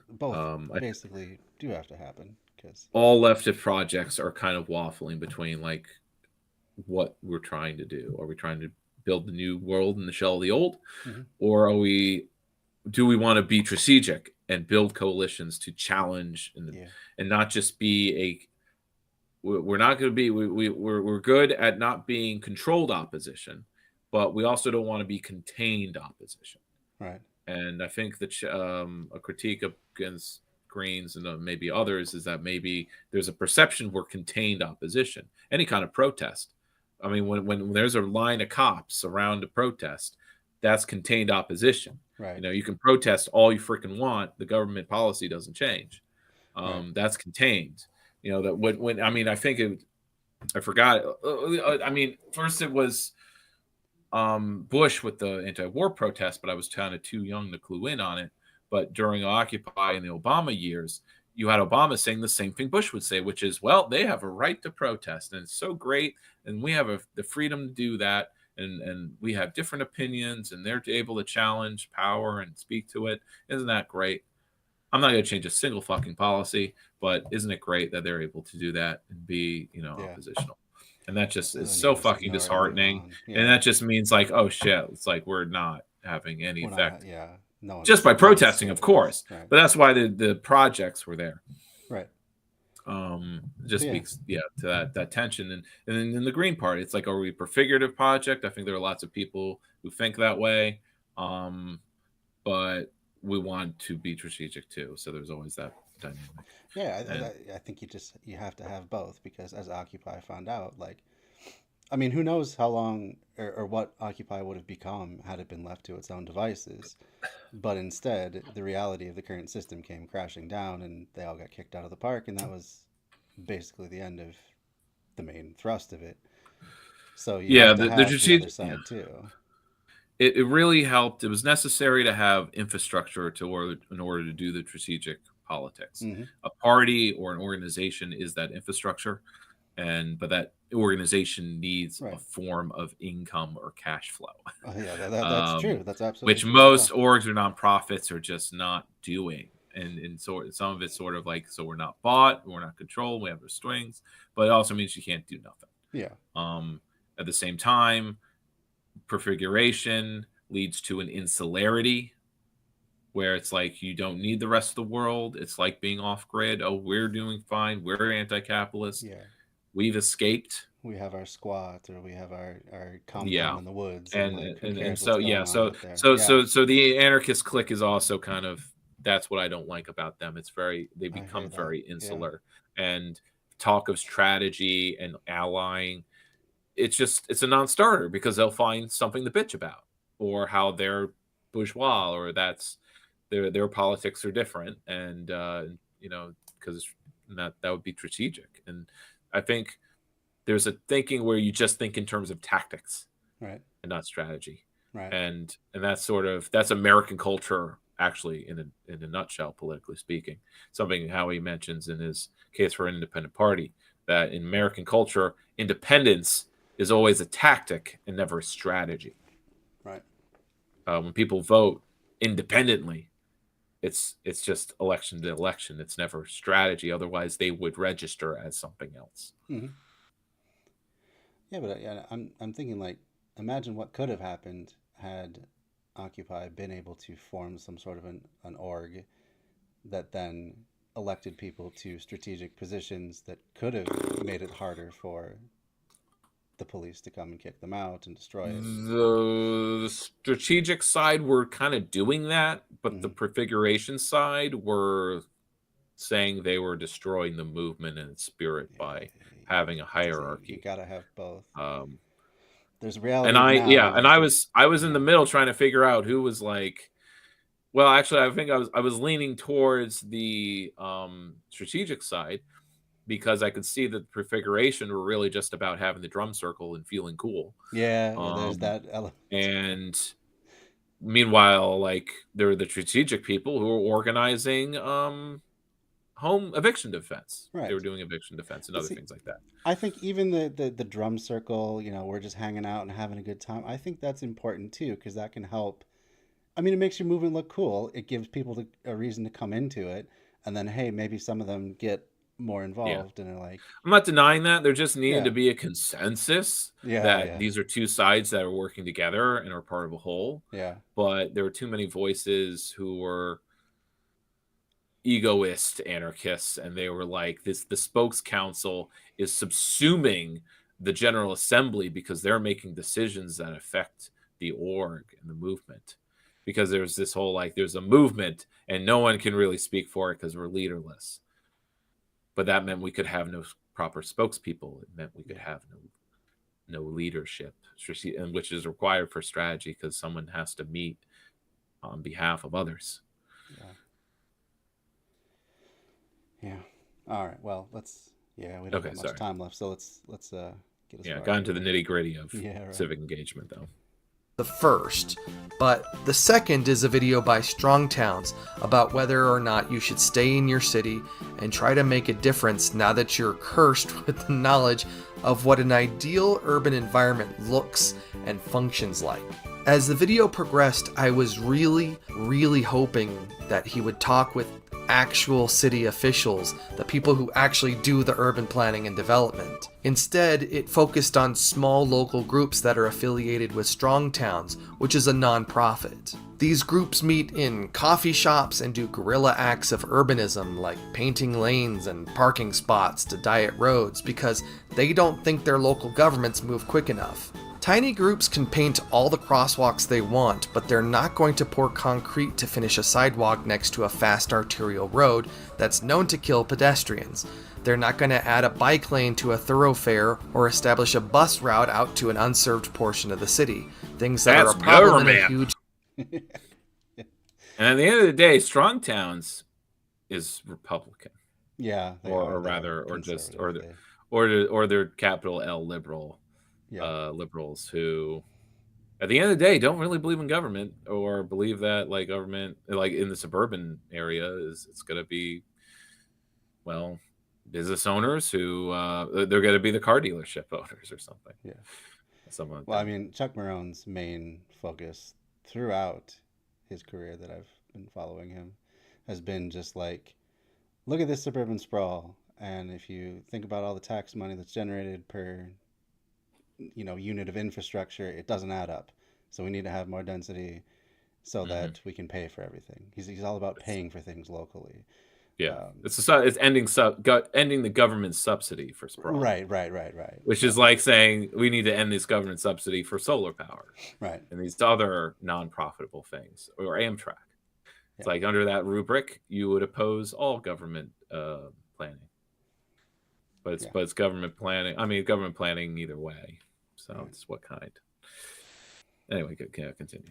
Both basically do have to happen, because all leftist projects are kind of waffling between like what we're trying to do. Are we trying to build the new world in the shell of the old, or do we want to be strategic and build coalitions to challenge and not just be we're not going to be we're good at not being controlled opposition, but we also don't want to be contained opposition. Right. And I think that a critique against Greens and maybe others is that maybe there's a perception we're contained opposition. Any kind of protest. I mean, when there's a line of cops around a protest, that's contained opposition. Right. You know, you can protest all you freaking want. The government policy doesn't change. Right. That's contained. You know, that when I mean, I think I forgot. I mean, first it was Bush with the anti-war protest, but I was kind of too young to clue in on it. But during Occupy in the Obama years, you had Obama saying the same thing Bush would say, which is, well, they have a right to protest, and it's so great, and we have the freedom to do that, and we have different opinions, and they're able to challenge power and speak to it. Isn't that great? I'm not going to change a single fucking policy, but isn't it great that they're able to do that and be, you know, oppositional? And that just is so fucking disheartening. And that just means like, oh shit, it's like we're not having any effect. No, just by protesting, of course. Right. But that's why the projects were there. Right. Just speaks to that tension. And then in the Green Party, it's like, are we a prefigurative project? I think there are lots of people who think that way. But we want to be strategic too. So there's always that dynamic. Yeah, I think you have to have both, because as Occupy found out, like, I mean, who knows how long or what Occupy would have become had it been left to its own devices. But instead, the reality of the current system came crashing down, and they all got kicked out of the park, and that was basically the end of the main thrust of it. So you have to have the other side too. It really helped. It was necessary to have infrastructure in order to do the strategic politics. Mm-hmm. A party or an organization is that infrastructure, but that organization needs a form of income or cash flow. That's true. That's absolutely which true. Most orgs or nonprofits are just not doing. And so some of it's sort of like, so we're not bought, we're not controlled, we have our strings, but it also means you can't do nothing. Yeah. At the same time, prefiguration leads to an insularity where it's like you don't need the rest of the world. It's like being off grid. Oh, we're doing fine. We're anti-capitalist. Yeah. We've escaped. We have our squat, or we have our compound in the woods. And so the anarchist clique is also kind of, that's what I don't like about them. They become very insular and talk of strategy and allying. It's a non-starter, because they'll find something to bitch about, or how they're bourgeois, or that's their politics are different, and because that would be strategic. And I think there's a thinking where you just think in terms of tactics, right, and not strategy, right, and that's American culture, actually, in a nutshell, politically speaking. Something Howie mentions in his case for an independent party, that in American culture, independence is always a tactic and never a strategy. Right. When people vote independently, it's just election to election. It's never strategy. Otherwise, they would register as something else. Mm-hmm. Yeah, but I'm thinking, like, imagine what could have happened had Occupy been able to form some sort of an org that then elected people to strategic positions that could have made it harder for the police to come and kick them out and destroy it. The strategic side were kind of doing that, but the prefiguration side were saying they were destroying the movement and its spirit by having a hierarchy. You gotta have both. There's reality. And I was in the middle trying to figure out who was like. Well, actually, I think I was leaning towards the strategic side, because I could see that the prefiguration were really just about having the drum circle and feeling cool. Yeah, there's that element. And meanwhile, like, there were the strategic people who were organizing home eviction defense. Right. They were doing eviction defense and other things like that. I think even the drum circle, we're just hanging out and having a good time. I think that's important too, because that can help. I mean, it makes your movement look cool. It gives people a reason to come into it. And then, hey, maybe some of them get more involved, and they're like, I'm not denying that. There just needed to be a consensus that these are two sides that are working together and are part of a whole. Yeah. But there were too many voices who were egoist anarchists, and they were like, the spokes council is subsuming the General Assembly because they're making decisions that affect the org and the movement. Because there's this whole, like, there's a movement and no one can really speak for it because we're leaderless. But that meant we could have no proper spokespeople. It meant we could have no leadership, and which is required for strategy because someone has to meet on behalf of others. Yeah. All right. Well, let's. Yeah, we don't have much time left, so let's get us. Yeah, got into the nitty gritty of right. civic engagement though. The first, but the second is a video by Strong Towns about whether or not you should stay in your city and try to make a difference now that you're cursed with the knowledge of what an ideal urban environment looks and functions like. As the video progressed, I was really hoping that he would talk with actual city officials, the people who actually do the urban planning and development. Instead, it focused on small local groups that are affiliated with Strong Towns, which is a non-profit. These groups meet in coffee shops and do guerrilla acts of urbanism like painting lanes and parking spots to diet roads because they don't think their local governments move quick enough. Tiny groups can paint all the crosswalks they want, but they're not going to pour concrete to finish a sidewalk next to a fast arterial road that's known to kill pedestrians. They're not going to add a bike lane to a thoroughfare or establish a bus route out to an unserved portion of the city. Things that are a problem in a huge... And at the end of the day, Strong Towns is Republican. Yeah. Or they're capital L liberal. Liberals who at the end of the day don't really believe in government or believe that like government like in the suburban area it's going to be business owners who they're going to be the car dealership owners or something. I mean, Chuck Marone's main focus throughout his career that I've been following him has been just like, look at this suburban sprawl, and if you think about all the tax money that's generated per unit of infrastructure, it doesn't add up. So we need to have more density so that we can pay for everything. He's all about paying for things locally. Yeah, it's ending the government subsidy for sprawl. Right. Which is like saying we need to end this government subsidy for solar power. Right. And these other non-profitable things, or Amtrak. It's like under that rubric, you would oppose all government planning. But it's government planning. I mean, government planning either way. So it's what kind. Anyway, continue.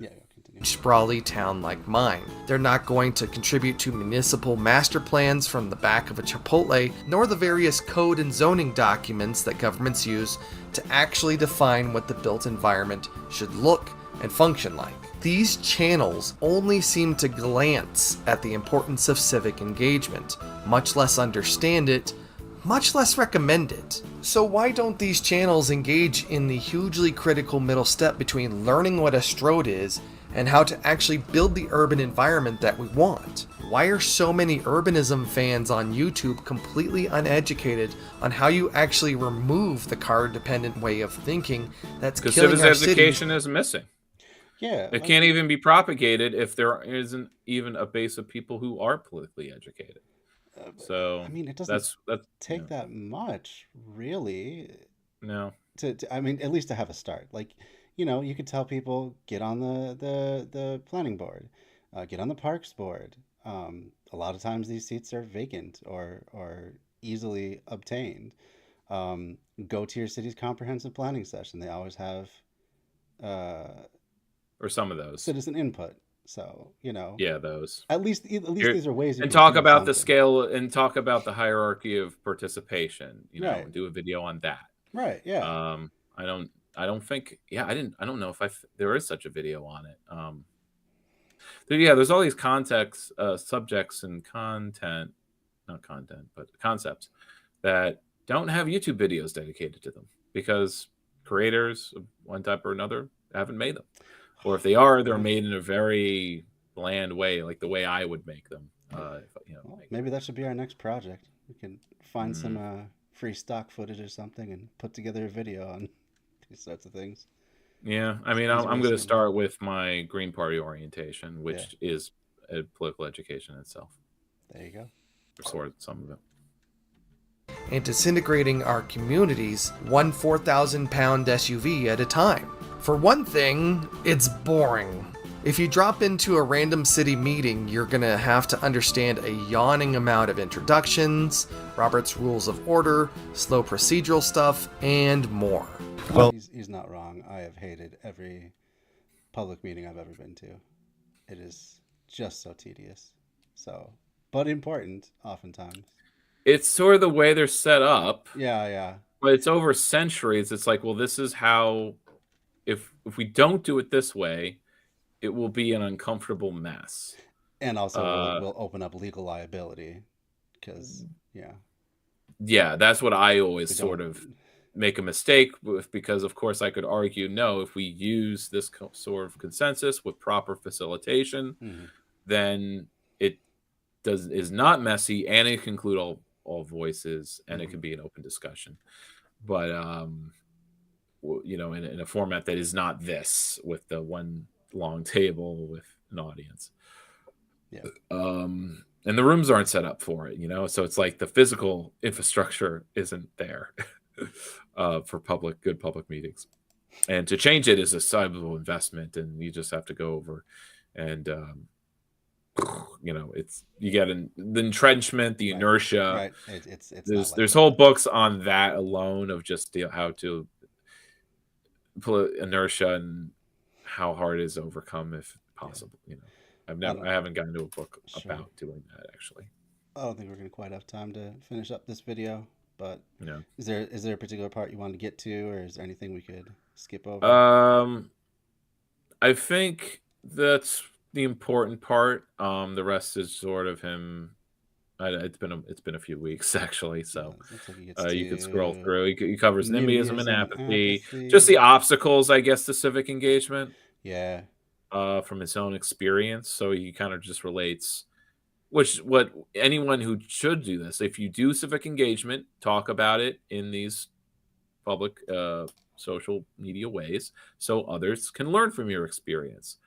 Sprawly town like mine. They're not going to contribute to municipal master plans from the back of a Chipotle, nor the various code and zoning documents that governments use to actually define what the built environment should look and function like. These channels only seem to glance at the importance of civic engagement, much less understand it, much less recommend it. So why don't these channels engage in the hugely critical middle step between learning what a strode is and how to actually build the urban environment that we want? Why are so many urbanism fans on YouTube completely uneducated on how you actually remove the car-dependent way of thinking that's killing our civics education cities? is missing. Yeah. It can't even be propagated if there isn't even a base of people who are politically educated. So I mean, it doesn't take that much, really. No. To I mean, at least to have a start. Like, you could tell people get on the planning board, get on the parks board. A lot of times these seats are vacant or easily obtained. Go to your city's comprehensive planning session. They always have, or some of those citizen input. So, those. At least these are ways. And talk about the scale and talk about the hierarchy of participation. Right. Do a video on that. Right. Yeah. I don't think. Yeah, I don't know if there is such a video on it. There's all these context, subjects, and content, not content, but concepts that don't have YouTube videos dedicated to them because creators of one type or another haven't made them. Or if they are, they're made in a very bland way, like the way I would make them. Maybe that should be our next project. We can find some free stock footage or something and put together a video on these sorts of things. Yeah, I mean, I'm going to start with my Green Party orientation, which is a political education itself. There you go. Or some of it. And disintegrating our communities one 4,000-pound SUV at a time. For one thing, it's boring. If you drop into a random city meeting, you're gonna have to understand a yawning amount of introductions, Robert's Rules of Order, slow procedural stuff, and more. Well, he's not wrong. I have hated every public meeting I've ever been to. It is just so tedious. So, but important oftentimes. It's sort of the way they're set up. Yeah. But it's over centuries. It's like, well, this is how, if we don't do it this way, it will be an uncomfortable mess. And also will open up legal liability because, Yeah, that's what I always sort of make a mistake with, because of course I could argue, no, if we use this sort of consensus with proper facilitation, then it is not messy, and it can include all voices, and it can be an open discussion. But in a format that is not this, with the one long table with an audience. And the rooms aren't set up for it, so it's like the physical infrastructure isn't there for good public meetings, and to change it is a sizable investment, and you just have to go over and you get the entrenchment, the inertia. It's there's whole books on that alone, of just how to pull inertia and how hard it is to overcome if possible. I haven't gotten to a book about doing that, actually. I don't think we're going to quite have time to finish up this video, but is there a particular part you want to get to, or is there anything we could skip over? I think that's the important part. The rest is sort of him. It's been a few weeks, actually, so you could scroll through. He covers NIMBYism and apathy, just the obstacles, I guess, to civic engagement. From his own experience, so he kind of just relates. What anyone who should do this, if you do civic engagement, talk about it in these public social media ways, so others can learn from your experience.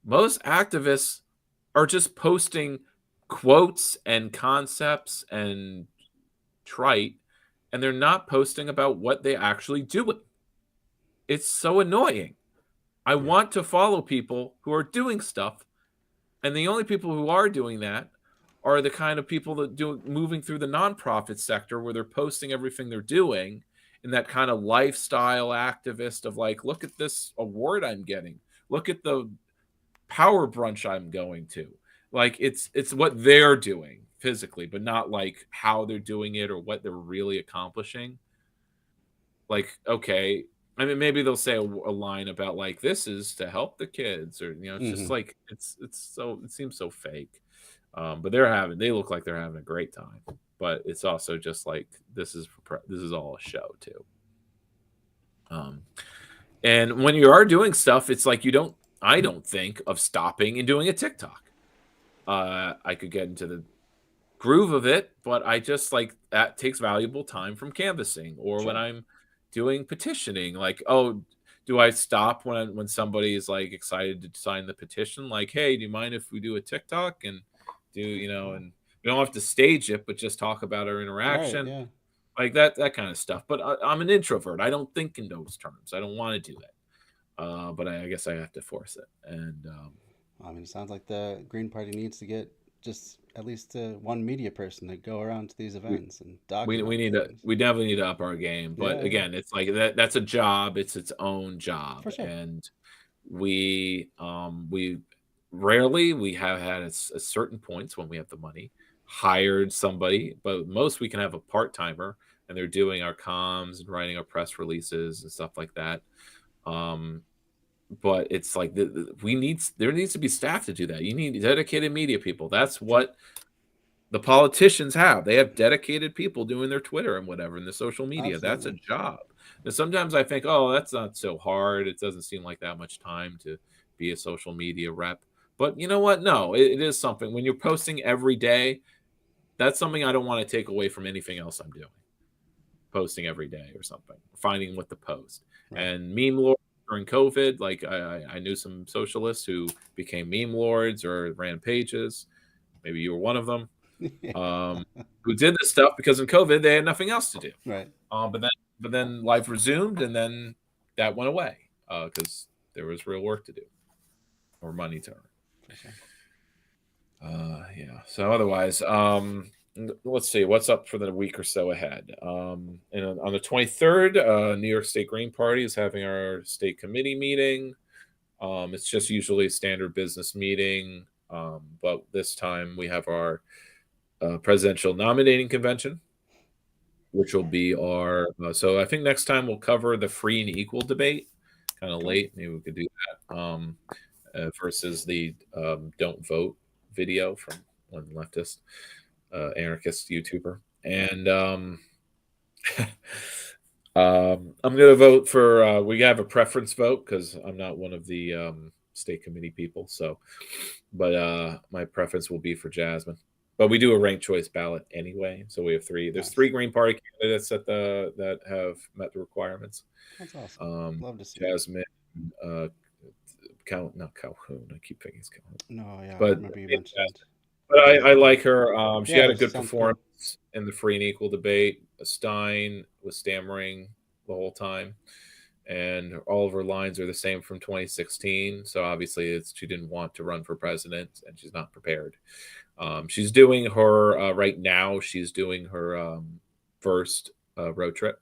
Most activists are just posting quotes and concepts and trite, and they're not posting about what they actually do. It's so annoying. I want to follow people who are doing stuff, and the only people who are doing that are the kind of people that moving through the nonprofit sector, where they're posting everything they're doing in that kind of lifestyle activist of like, look at this award I'm getting, look at the power brunch I'm going to. Like, it's what they're doing physically, but not like how they're doing it or what they're really accomplishing. Like, okay, I mean, maybe they'll say a line about like, this is to help the kids, or it's just like it seems so fake. But they look like they're having a great time. But it's also just like, this is all a show too. And when you are doing stuff, it's like I don't think of stopping and doing a TikTok. I could get into the groove of it, but I just like that takes valuable time from canvassing, or when I'm doing petitioning, like, oh, do I stop when somebody is like excited to sign the petition? Like, hey, do you mind if we do a TikTok and do, and we don't have to stage it, but just talk about our interaction, like that kind of stuff. But I'm an introvert. I don't think in those terms. I don't want to do that. But I guess I have to force it. And I mean, it sounds like the Green Party needs to get just at least one media person to go around to these events and document. We definitely need to up our game. But again, it's like that's a job. It's its own job. For sure. And we rarely, we have had at certain points when we have the money, hired somebody, but most we can have a part-timer, and they're doing our comms and writing our press releases and stuff like that. But it's like there needs to be staff to do that. You need dedicated media people. That's what the politicians have. They have dedicated people doing their Twitter and whatever in the social media. Absolutely. That's a job. And sometimes I think, oh, that's not so hard. It doesn't seem like that much time to be a social media rep. But you know what? No, it is something. When you're posting every day, that's something I don't want to take away from anything else I'm doing. Posting every day or something. Finding what to post. Right. And meme lords during COVID, like I knew some socialists who became meme lords or ran pages. Maybe you were one of them. Who did this stuff because in COVID they had nothing else to do. Right. But then life resumed, and then that went away because there was real work to do. or money to earn. For sure. Yeah. So otherwise, let's see what's up for the week or so ahead. And on the 23rd, New York State Green Party is having our state committee meeting. It's just usually a standard business meeting, but this time we have our presidential nominating convention, which will be our. So I think next time we'll cover the free and equal debate. Kind of late, maybe we could do that. Versus the don't vote video from one leftist anarchist YouTuber. And I'm going to vote for, we have a preference vote because I'm not one of the state committee people. So, but my preference will be for Jasmine. But we do a ranked choice ballot anyway. So we have three. There's 3 Green Party candidates that have met the requirements. That's awesome. Love to see Jasmine, not Calhoun. I keep thinking it's Calhoun. No, yeah, but I remember you mentioned. But I like her. She Yeah, had a good sounds performance in the free and equal debate. Stein was stammering the whole time, and all of her lines are the same from 2016. So obviously, she didn't want to run for president, and she's not prepared. She's doing her right now. She's doing her first road trip,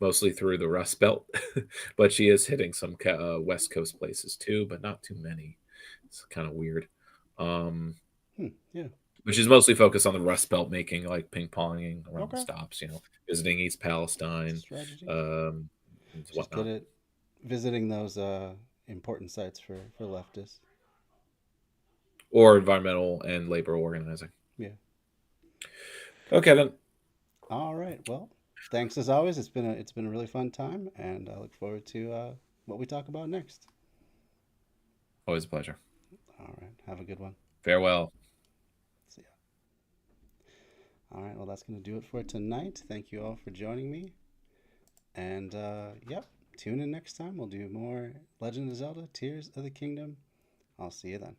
mostly through the Rust Belt, but she is hitting some West Coast places too, but not too many. It's kind of weird. Yeah. But she's mostly focused on the Rust Belt, making like ping-ponging around the Okay. stops, visiting East Palestine, Strategy. and She's good at visiting those important sites for leftists. or environmental and labor organizing. Yeah. Okay, then. All right. Well, thanks as always. It's been a really fun time, and I look forward to what we talk about next. Always a pleasure. All right. Have a good one. Farewell. See ya. All right. Well, that's going to do it for tonight. Thank you all for joining me. And, yep, tune in next time. We'll do more Legend of Zelda, Tears of the Kingdom. I'll see you then.